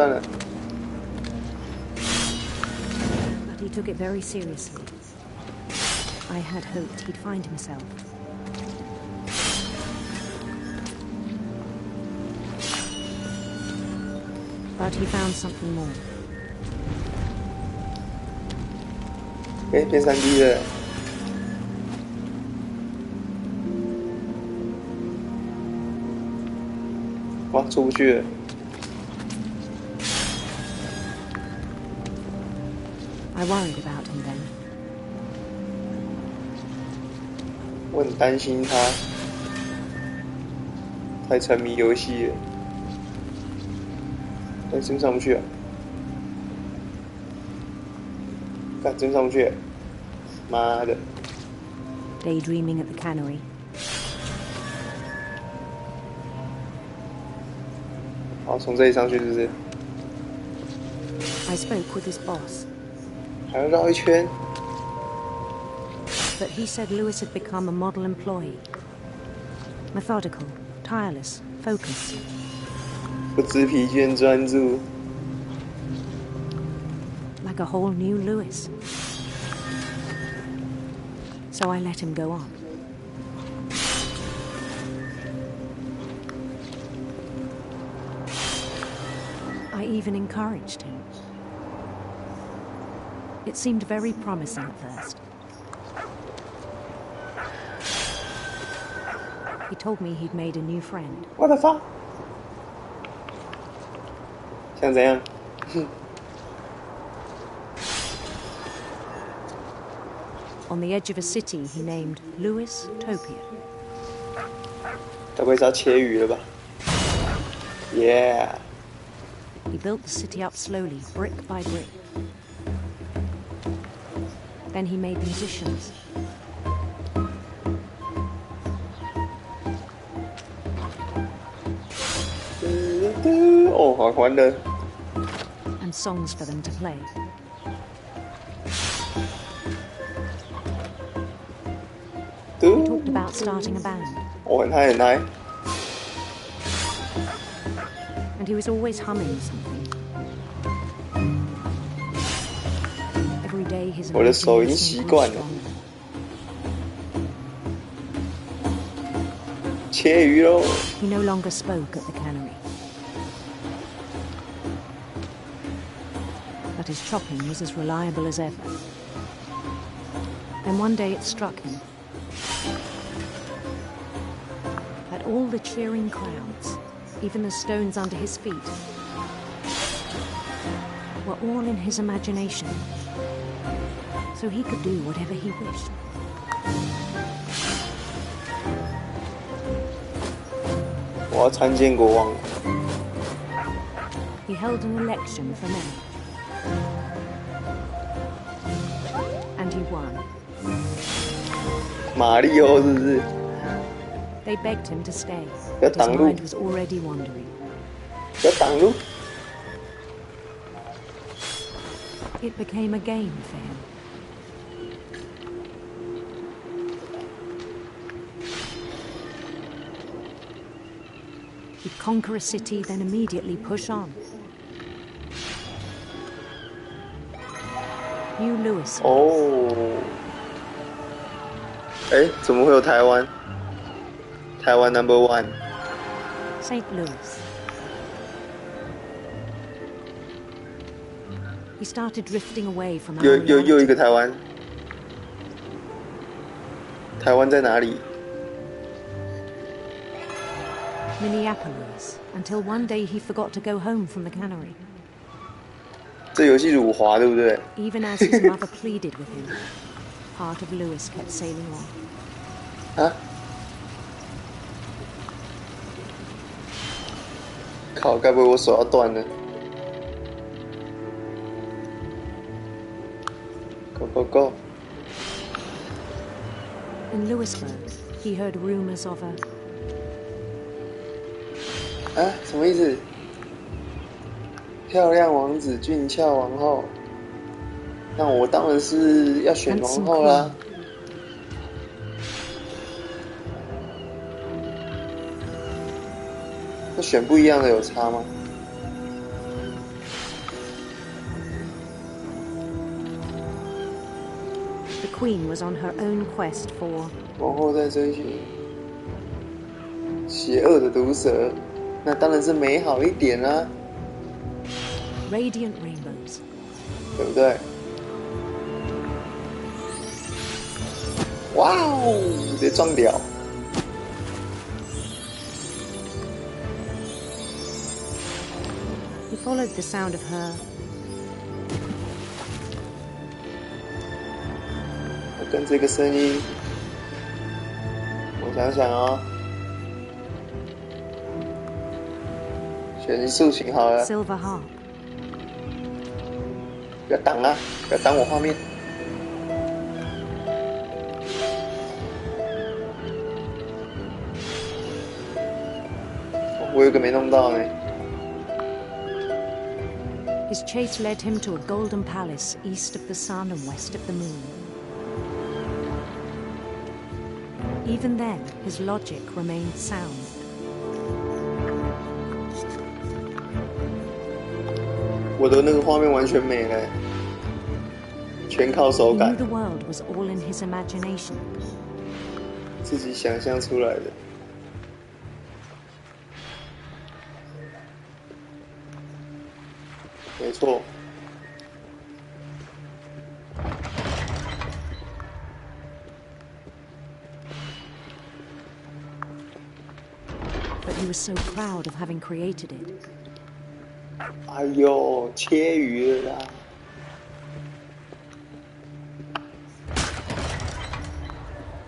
But he took it very seriously. I had hoped he'd find himself. But he found something more. 哎，变3D 了。哇，出不去了。 I worried about him then. 我很担心他，太沉迷游戏了。哎，真上不去啊！干，真上不去！妈的！ Daydreaming at the cannery. 好，从这里上去是不是？ I spoke with his boss. 还要绕一圈。 But he said Louis had become a model employee. Methodical, tireless, focused. 不知疲倦，专注。 Like a whole new Louis. So I let him go on. I even encouraged him. It seemed very promising at first. He told me he'd made a new friend. What the fuck? 像怎样？On the edge of a city he named Louis Topia. 该不会是要切鱼了吧 ？Yeah. He built the city up slowly, brick by brick. Then he made musicians. Oh, 好欢乐。And songs for them to play. He talked about starting a band. 哦，很嗨很嗨。And he was always humming something. Every day his 我的手已经习惯了。切鱼喽。He no longer spoke at the cannery. But his chopping was as reliable as ever. Then one day it struck him that all the cheering crowds, even the stones under his feet, were all in his imagination, so he could do whatever he wished. He held an election for men. And he won. 马里奥是不是？ They begged him to stay, but his mind was already wandering. 不要挡路。 It became a game for him. He'd conquer a city, then immediately push on. New Louis. 哦，哎，怎么会有台湾？台湾 No.1。St. Louis. He started drifting away from our 又一个台湾。台湾在哪里？ Minneapolis, until one day he forgot to go home from the cannery. 这游戏辱华，对不对？ Even as his mother pleaded with him, part of Louis kept sailing on. 啊？靠！该不会我手要断了 ？Go go go！ In Louisburg, he heard rumors of a 啊，什么意思？漂亮王子，俊俏王后，那我当然是要选王后啦。那选不一样的有差吗？ The Queen was on her own quest for 王后在追寻邪恶的毒蛇，那当然是美好一点啦， radiant rainbows. 对不对？哇哦，直接撞掉！ He followed the sound of her 我跟这个声音，我想想哦，选竖琴好了， silver harp. 不要挡啊，不要挡我画面。我有个没弄到呢。 His chase led him to a golden palace east of the sun and west of the moon. Even then, his logic remained sound. 我的那个画面完全没了，全靠手 He 感 knew， the world was all in his imagination. 自己想象出来的。没错。But he was so proud of having created it. 哎呦，切鱼了啦！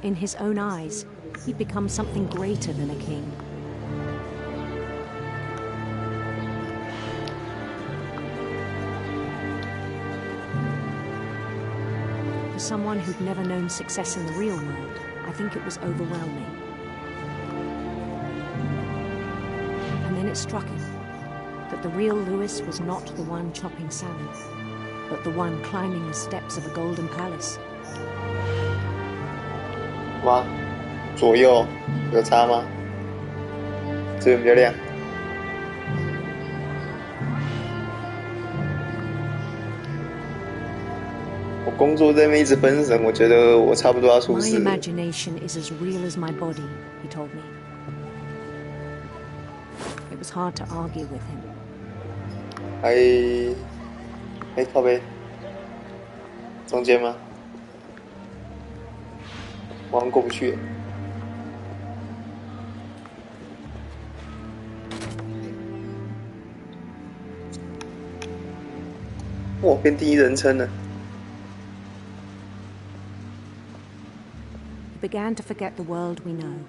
In his own eyes, he'd become something greater than a king. For someone who'd never known success in the real world, I think it was overwhelming. And then it struck him that the real Lewis was not the one chopping salad, but the one climbing the steps of a golden palace. 哇，左右有差吗？这边比较亮。我工作在那边一直分神，我觉得我差不多要出 My 事了。 imagination is as real as my body, he told me. It was hard to argue with him. 靠背，中间吗？我好像过不去。哇，变第一人称了。 He began to forget the world we know.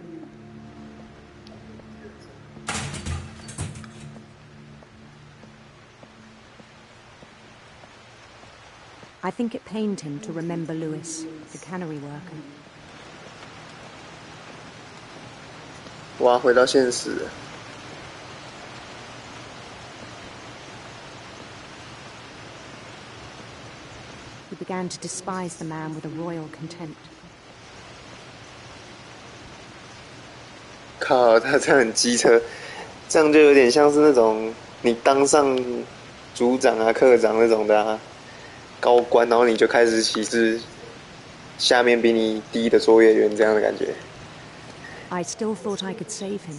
I think it pained him to remember Lewis, the cannery worker. 哇，回到现实了。 He began to despise the man with a royal contempt. 靠，他这样很机车，这样就有点像是那种你当上组长啊、科长那种的啊，高官，然后你就开始歧视下面比你低的作业员这样的感觉。 I still thought I could save him.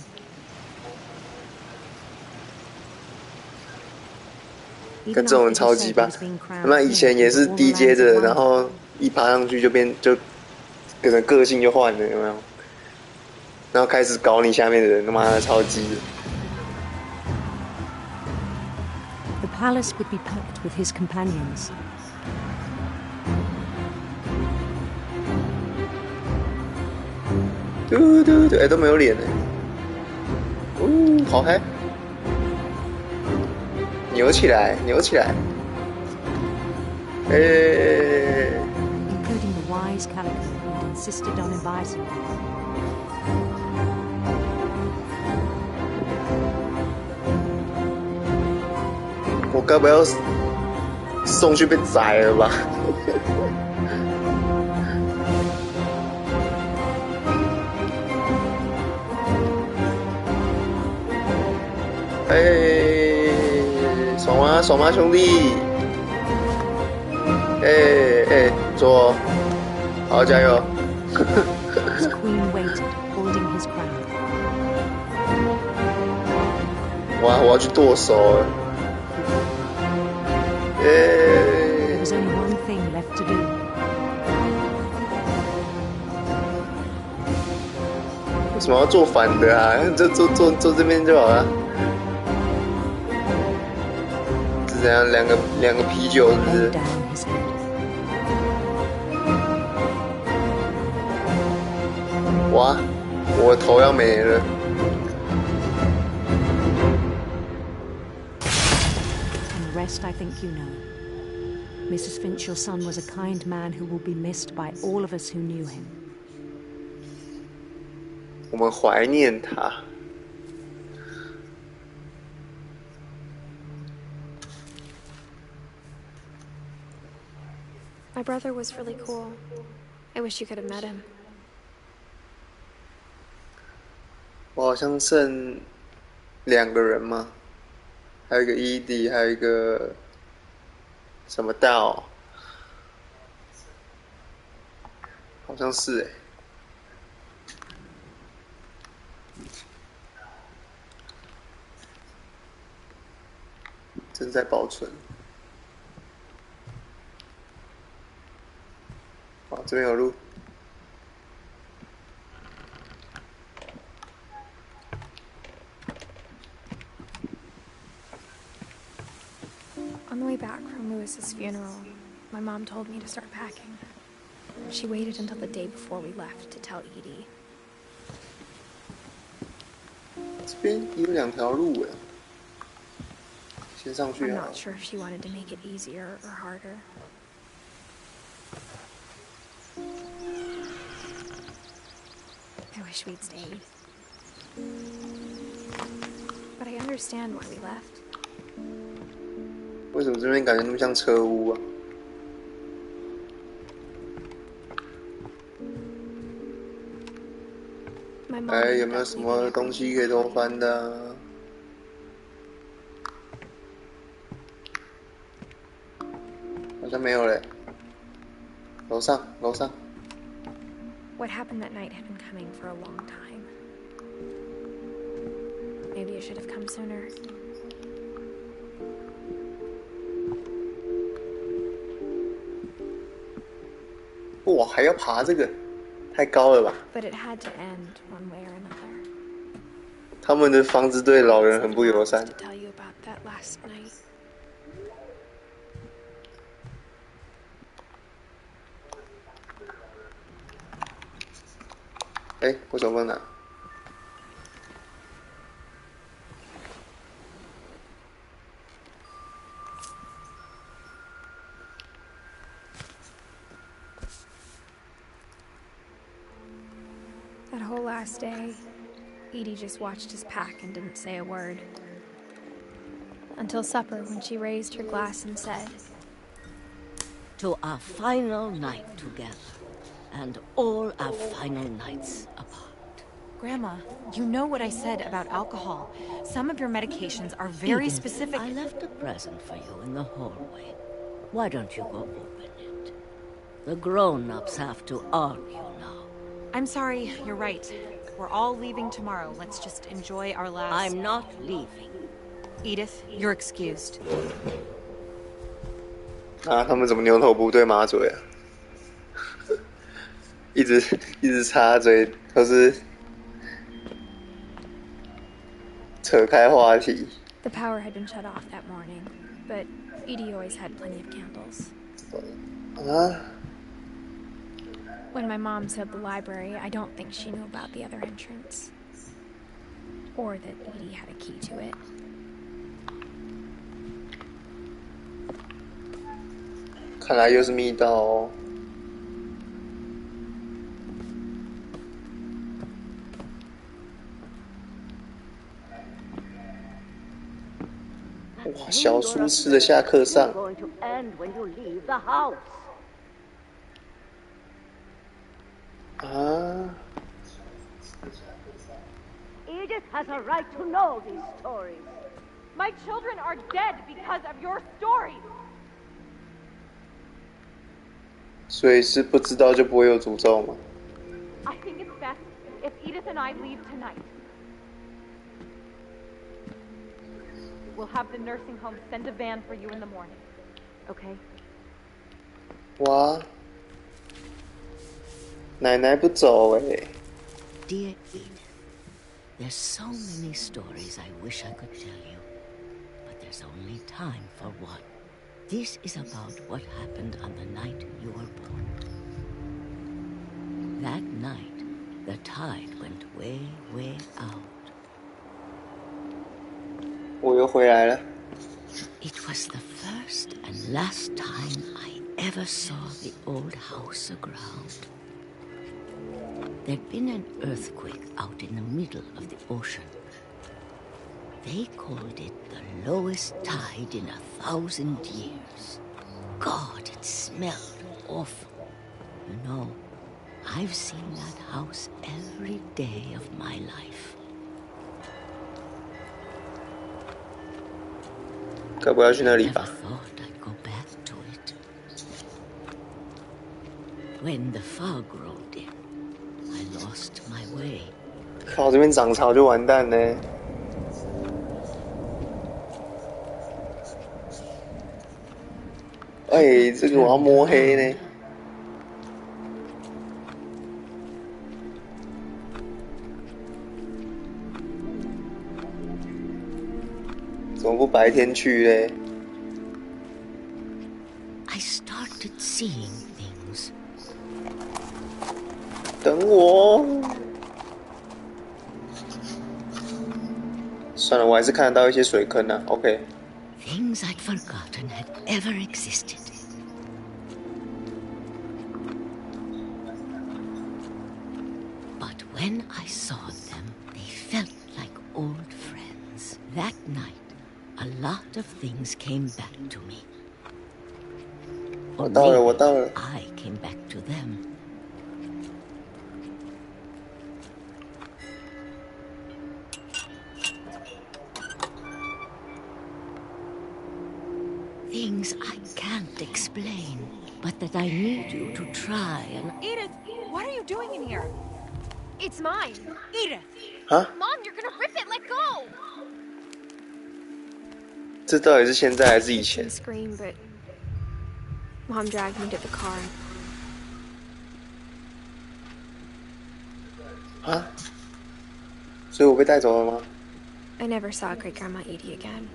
跟这种人超级吧，那以前也是低阶的，然后一爬上去就可能个性就换了，有没有？然后开始搞你下面的人，他妈的超级的。 The palace would be packed with his companions. 嘟嘟嘟，哎，都没有脸呢。哦，好嗨！扭起来，扭起来！哎。 Including the wise Calico who'd insisted on inviting me. 我该不要送去被宰了吧？哎，爽吗？爽吗，兄弟？哎，左，好，加油！ His queen waited, holding his crown. 哇，我要去剁手了！ There was only one thing left to do. 为什么要做反的啊？就坐这边就好了。是怎样？两个啤酒是不是？ Down his head. 哇，我头要没了。 And the rest I think you know. Mrs. Finch, your son was a kind man who will be missed by all of us who knew him. 我们怀念他。 My brother was really cool. I wish you could have met him. 我好像剩2个人嘛，还有一个 Edith，还有一个什么道。像是哎，正在保存。好，这边有路。On the way back from Lewis's funeral, my mom told me to start packing. She waited until the day before we left to tell Edie. 这边有2条路哎，先上去 I'm 啊。 not sure if she wanted to make it easier or harder. I wish we'd stayed. But I understand why we left. 为什么这边感觉那么像车屋啊？哎，有没有什么东西可以偷翻的啊？好像没有嘞。楼上，楼上。What happened that night had been coming for a long time. Maybe it should have come sooner. 哇，还要爬这个，太高了吧？ But it had to end one way or another. 他们的房子对老人很不友善。 To tell you about that last night. 哎，我手放哪？ That whole last day, Edie just watched us pack and didn't say a word. Until supper, when she raised her glass and said, "To our final night together, and all our final nights apart." Grandma, you know what I said about alcohol. Some of your medications are very Edith, specific. I left a present for you in the hallway. Why don't you go open it? The grown-ups have to argue now. I'm sorry, you're right. We're all leaving tomorrow. Let's just enjoy our last... I'm not leaving. Edith, you're excused. 啊，他们怎么牛头不对马嘴啊？一直插嘴，都是扯开话题。 The power had been shut off that morning, but Edie always had plenty of candles. 啊？ When my mom said the library, I don't think she knew about the other entrance. Or that Edie had a key to it. 看来又是密道哦。哇，小书吃的下课上。 啊！ Edith has a right to know these stories. My children are dead because of your stories. 所以是不知道就不会有诅咒吗？ I think it's best if Edith and I leave tonight. We'll have the nursing home send a van for you in the morning. Okay? 哇！ 奶奶不走哎。 Dear Edith, there's so many stories I wish I could tell you, but there's only time for one. This is about what happened on the night you were born. That night, the tide went way, way out. 我又回来了。 It was the first and last time I ever saw the old house aground. There'd been an earthquake out in the middle of the ocean. They called it the lowest tide in 1,000 years. God, it smelled awful. You know, I've seen that house every day of my life. 该不要去那里 I 吧 never thought I'd go back to it. When the fog rolled way. 靠，这边涨潮就完蛋呢。哎，这个我要摸黑呢。怎么不白天去嘞？ I started seeing things. 等我。算了，我还是看得到一些水坑啊。OK。 Things I'd forgotten had ever existed. But when I saw them, they felt like old friends. That night, a lot of things came back to me. Or maybe I came back to them. Things I can't explain, but that I need you to try and... Edith, what are you doing in here? It's mine. Edith! Huh? Mom, you're gonna rip it. Let go! 这到底是现在还是以前 I screamed, but Mom dragged me to the car. 啊？所以我被带走了吗？ I never saw Great Grandma Edie again.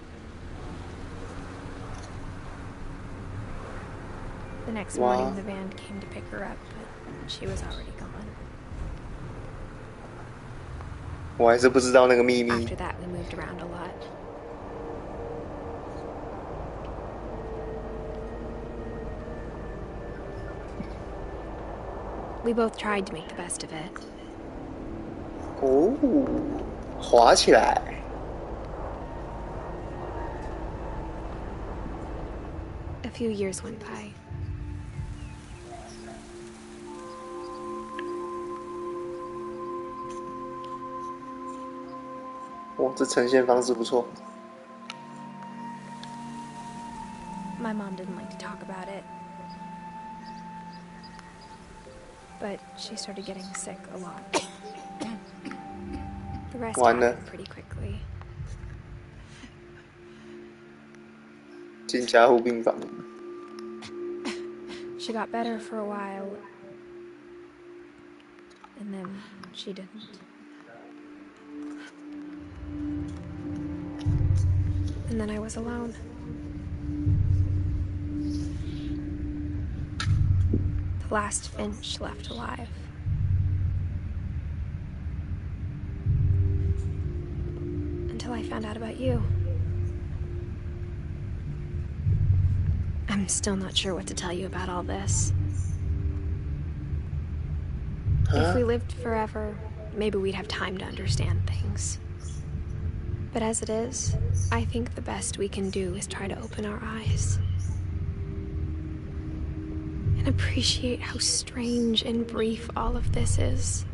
The next morning, the van came to pick her up, but she was already gone. 我还是不知道那个秘密。 After that, we moved around a lot. We both tried to make the best of it. 哦，滑起来。 A few years went by. 哇，这呈现方式不错。 My mom didn't like to talk about it. But she started getting sick a lot. The rest happened pretty quickly. 进加护病房。 She got better for a while. And then she didn't. And then I was alone. The last Finch left alive. Until I found out about you. I'm still not sure what to tell you about all this. If we lived forever, maybe we'd have time to understand things. But as it is, I think the best we can do is try to open our eyes. And appreciate how strange and brief all of this is.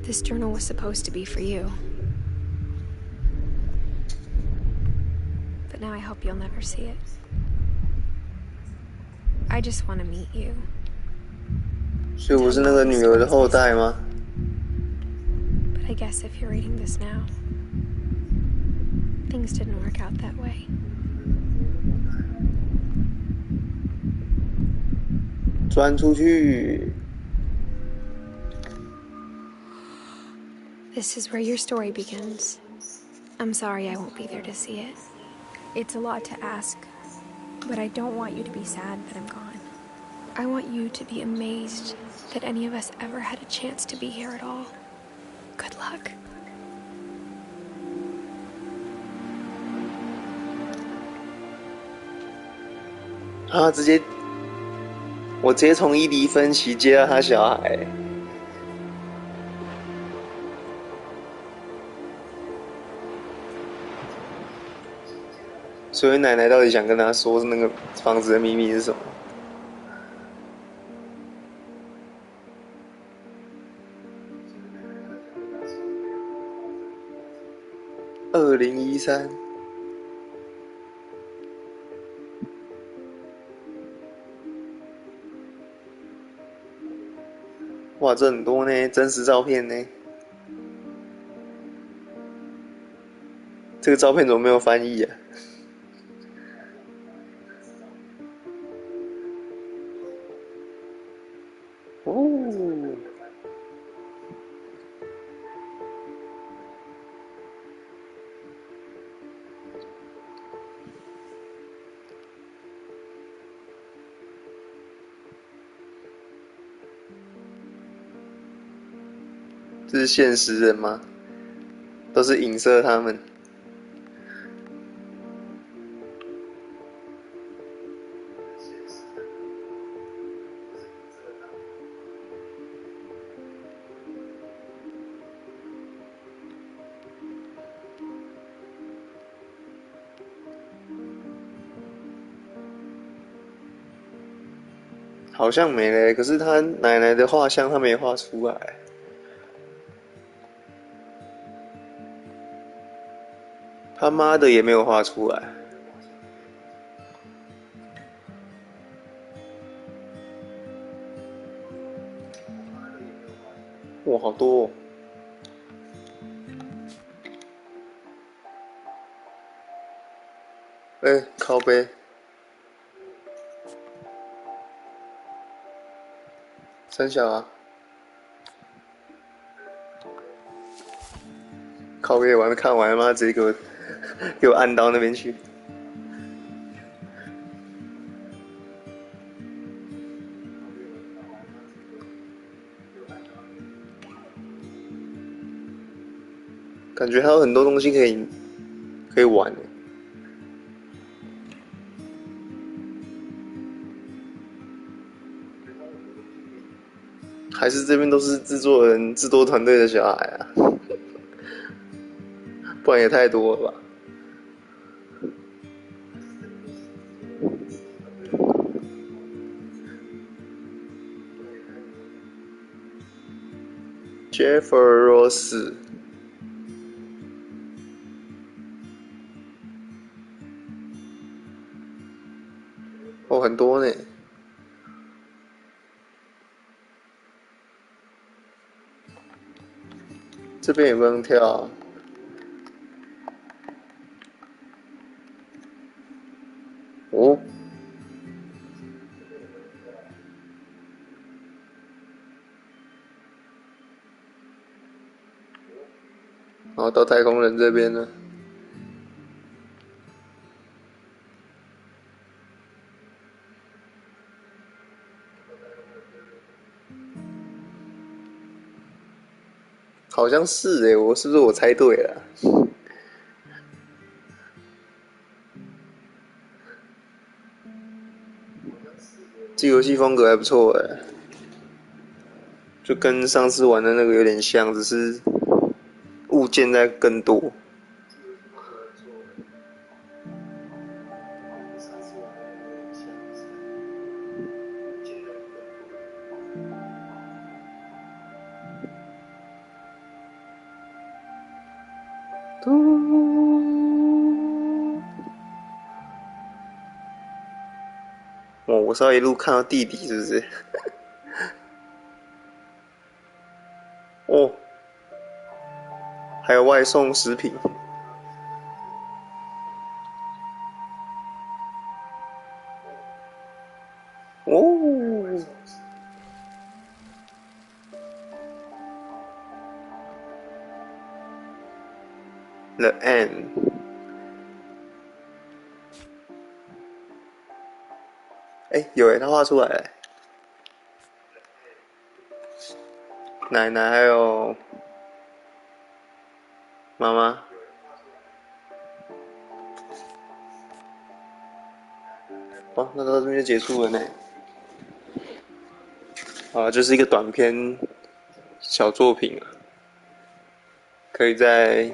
This journal was supposed to be for you. But now I hope you'll never see it. I just want to meet you. 所以我是那个女儿的后代吗？ But I guess if you're reading this now, things didn't work out that way. 钻出去。 This is where your story begins. I'm sorry I won't be there to see it. It's a lot to ask, but I don't want you to be sad that I'm gone. I want you to be amazed that any of us ever had a chance to be here at all. Good luck. 啊！我直接从伊迪芬奇接到他小孩。所以奶奶到底想跟他说那个房子的秘密是什么？2013，哇，这很多呢，真实照片呢。这个照片怎么没有翻译啊？哦，这是现实人吗？都是影射他们。好像没嘞，可是他奶奶的画像他没画出来，他妈的也没有画出来。哇，好多哦！哎，靠背。三小啊，靠背我还没看完，妈直接给我按到那边去。感觉还有很多东西可以玩。还是这边都是制作团队的小孩啊，不然也太多了吧。杰弗罗斯，哦，很多呢。这边也不能跳啊。哦。然后到太空人这边了。好像是欸，是不是我猜对了？这游戏风格还不错欸，就跟上次玩的那个有点像，只是物件在更多。哦，我是要一路看到地底，是不是？哦，还有外送食品。哦。The End。哎，有哎，他画出来了。奶奶还有妈妈。哦，那到这边就结束了呢。啊，就是一个短篇小作品啊，可以在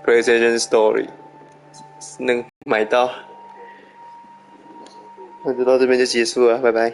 PlayStation Store 能买到。那就到这边就结束了，拜拜。